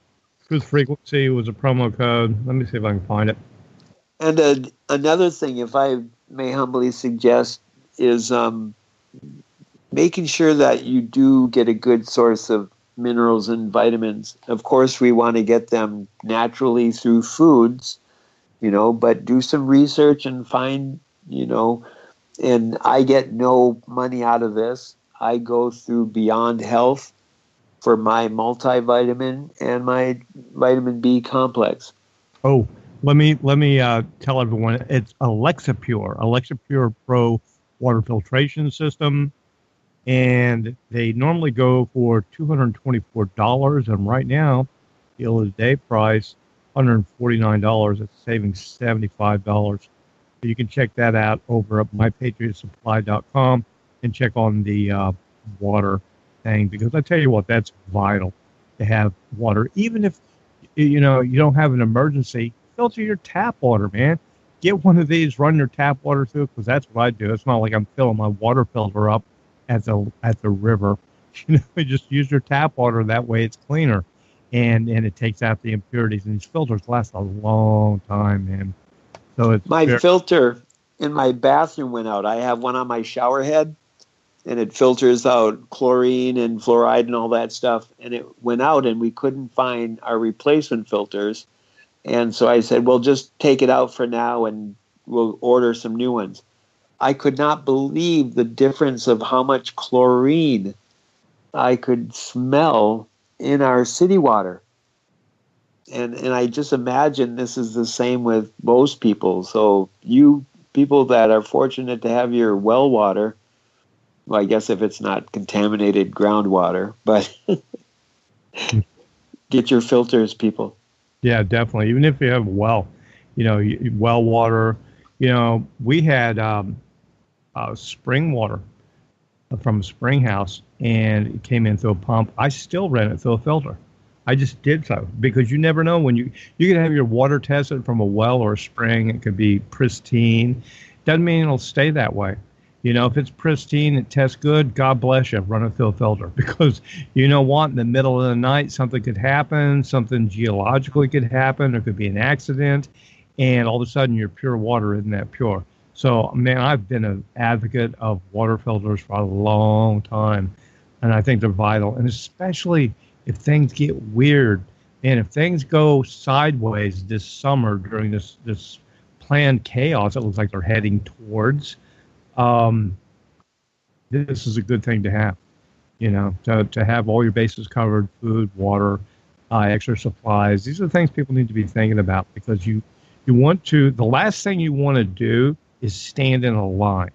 Truth frequency was a promo code. Let me see if I can find it. And another thing, if I may humbly suggest, is making sure that you do get a good source of minerals and vitamins. Of course, we want to get them naturally through foods, but do some research and find, and I get no money out of this. I go through Beyond Health for my multivitamin and my vitamin B complex. Oh, let me tell everyone, it's Alexa Pro water filtration system, and they normally go for $224, and right now, deal of the day price, $149. It's saving $75. So you can check that out over at mypatriotsupply.com and check on the water thing, because I tell you what, that's vital to have water. Even if you don't have an emergency, filter your tap water, man. Get one of these, run your tap water through, because that's what I do. It's not like I'm filling my water filter up at the river. You just use your tap water. That way it's cleaner, and it takes out the impurities. And these filters last a long time, man. So it's my filter in my bathroom went out. I have one on my shower head, and it filters out chlorine and fluoride and all that stuff. And it went out, and we couldn't find our replacement filters. And so I said, well, just take it out for now, and we'll order some new ones. I could not believe the difference of how much chlorine I could smell in our city water. And I just imagine this is the same with most people. So you people that are fortunate to have your well water, well, I guess if it's not contaminated groundwater, but get your filters, people. Yeah, definitely. Even if you have well water, we had spring water from a spring house, and it came in through a pump. I still ran it through a filter. I just did so, because you never know when you can have your water tested from a well or a spring. It could be pristine. Doesn't mean it'll stay that way. If it's pristine, it tests good, God bless you, run it through a filter. Because you know what, in the middle of the night, something could happen, something geologically could happen, there could be an accident, and all of a sudden your pure water isn't that pure. So, man, I've been an advocate of water filters for a long time, and I think they're vital. And especially if things get weird, and if things go sideways this summer during this planned chaos it looks like they're heading towards, this is a good thing to have, to have all your bases covered, food, water, extra supplies. These are the things people need to be thinking about, because you want to, the last thing you want to do is stand in a line.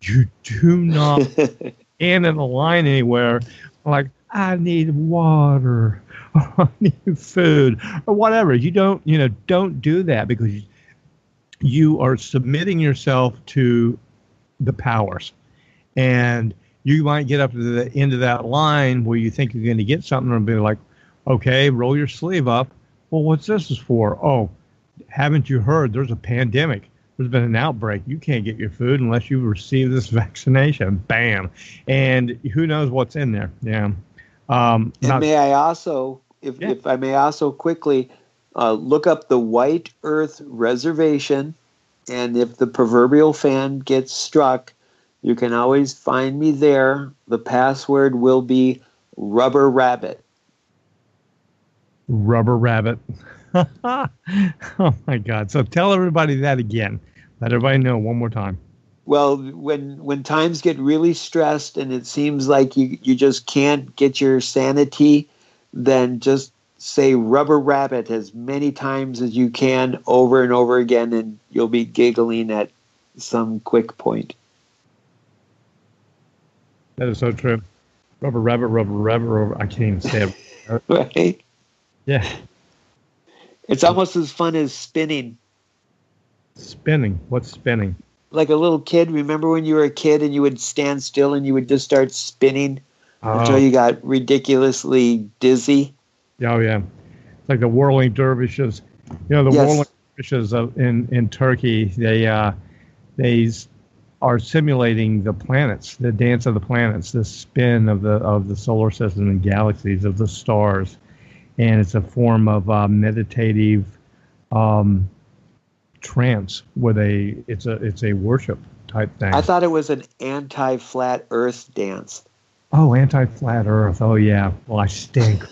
You do not stand in a line anywhere like, I need water, or I need food, or whatever. You don't do that, because you are submitting yourself to the powers. And you might get up to the end of that line where you think you're going to get something and be like, okay, roll your sleeve up. Well, what's this is for? Oh, haven't you heard there's a pandemic? There's been an outbreak. You can't get your food unless you receive this vaccination. Bam. And who knows what's in there. Yeah. And may I also, if I may also quickly, look up the White Earth Reservation, and if the proverbial fan gets struck, you can always find me there. The password will be Rubber Rabbit. Rubber Rabbit. Oh, my God. So tell everybody that again. Let everybody know one more time. Well, when times get really stressed and it seems like you just can't get your sanity, then just say rubber rabbit as many times as you can over and over again, and you'll be giggling at some quick point. That is so true. Rubber rabbit, rubber rabbit, rubber. I can't even say it. Right? Yeah. It's almost as fun as spinning. Spinning. What's spinning? Like a little kid. Remember when you were a kid and you would stand still and you would just start spinning until you got ridiculously dizzy? Oh, yeah. It's like the whirling dervishes. You know, the whirling dervishes in Turkey, they are simulating the planets, the dance of the planets, the spin of the solar system and galaxies, of the stars. And it's a form of meditative trance where it's a worship type thing. I thought it was an anti-flat Earth dance. Oh, anti-flat Earth. Oh, yeah. Well, I stink.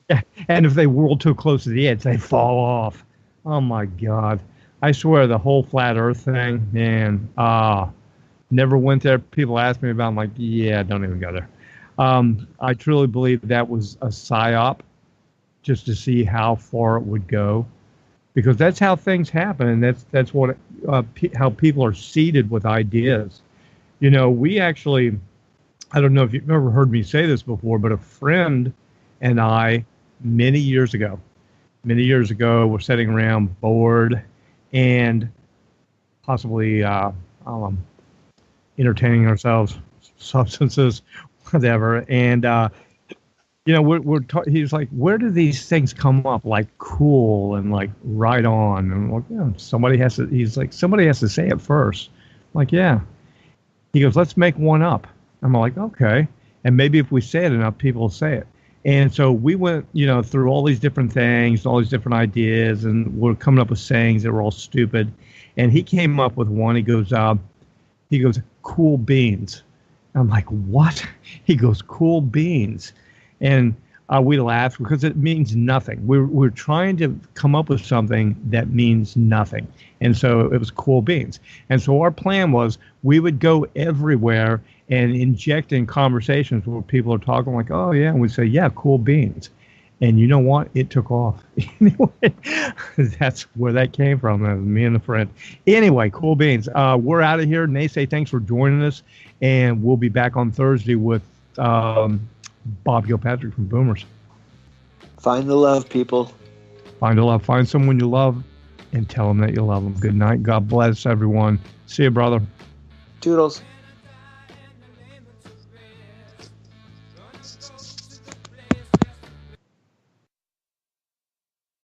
Yeah. And if they whirl too close to the edge, they fall off. Oh, my God. I swear the whole flat Earth thing, man, never went there. People ask me about it. I'm like, yeah, don't even go there. I truly believe that was a psyop just to see how far it would go. Because that's how things happen. And that's what how people are seeded with ideas. You know, we actually... I don't know if you've ever heard me say this before, but a friend and I, many years ago, we're sitting around bored and possibly entertaining ourselves, substances, whatever. And, you know, he's like, where do these things come up? Like cool and like right on. And I'm like, yeah, somebody has to say it first. I'm like, yeah. He goes, let's make one up. I'm like, okay. And maybe if we say it enough, people will say it. And so we went, you know, through all these different things, all these different ideas, and we're coming up with sayings that were all stupid. And he came up with one. He goes, cool beans. I'm like, what? He goes, cool beans. And we laughed because it means nothing. We're trying to come up with something that means nothing. And so it was cool beans. And so our plan was we would go everywhere and inject in conversations where people are talking like, oh, yeah. And we'd say, yeah, cool beans. And you know what? It took off. Anyway, that's where that came from. That was me and a friend. Anyway, cool beans. We're out of here. Ney Sey, thanks for joining us. And we'll be back on Thursday with Bob Gilpatrick from Boomers. Find the love, people. Find the love. Find someone you love and tell them that you love them. Good night. God bless everyone. See you, brother. Toodles.